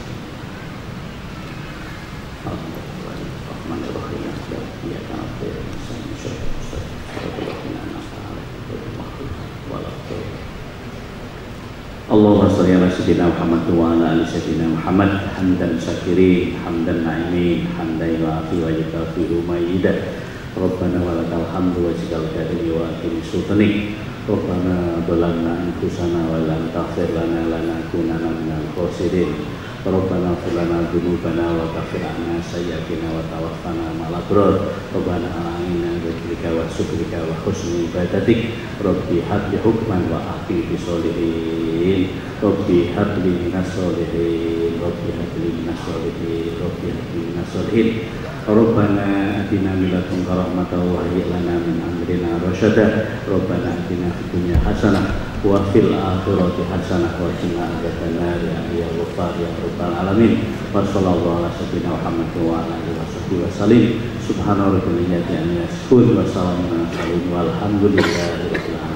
Allahumma shalli ala sayyidina Muhammad wa ala ali sayyidina Muhammad hamdan syakirin hamdan na'imin hamdan yu'afi wa yukafiru mayyidah. Rabbana wa lakal hamdu wa jikal kadri wa akini sultanik. Rabbana dolamna anfusana wa lam taghfir lana lanakunanna minal khasirin. Rabbana ighfir lana dzunubana wa kaffir 'anna sayyi'atina wa tawaffana ma'al abrar. Rabbana a'inna bi dzikrika wa syukrika wa husni ibadatik. Rabbi habli hukman wa ahdi bi sholihin. Rabbi habli minas sholihin. Rabbi habli minas sholihin. Rabbi habli minas sholihin. Rabbana atina min ladunka rahmatan wa hayyi' lana min amrina rasyada. Rabbana atina fid dunya hasanah wa fil akhirati hasanah wa qina adzabannar ya Ghaffar ya rabbal alamin. Wa sallallahu ala sayyidina Muhammad wa ala alihi washabbihi wasallim. Subhana rabbika rabbil izzati amma yasifun wa salamun alal mursalin walhamdulillahi rabbil alamin.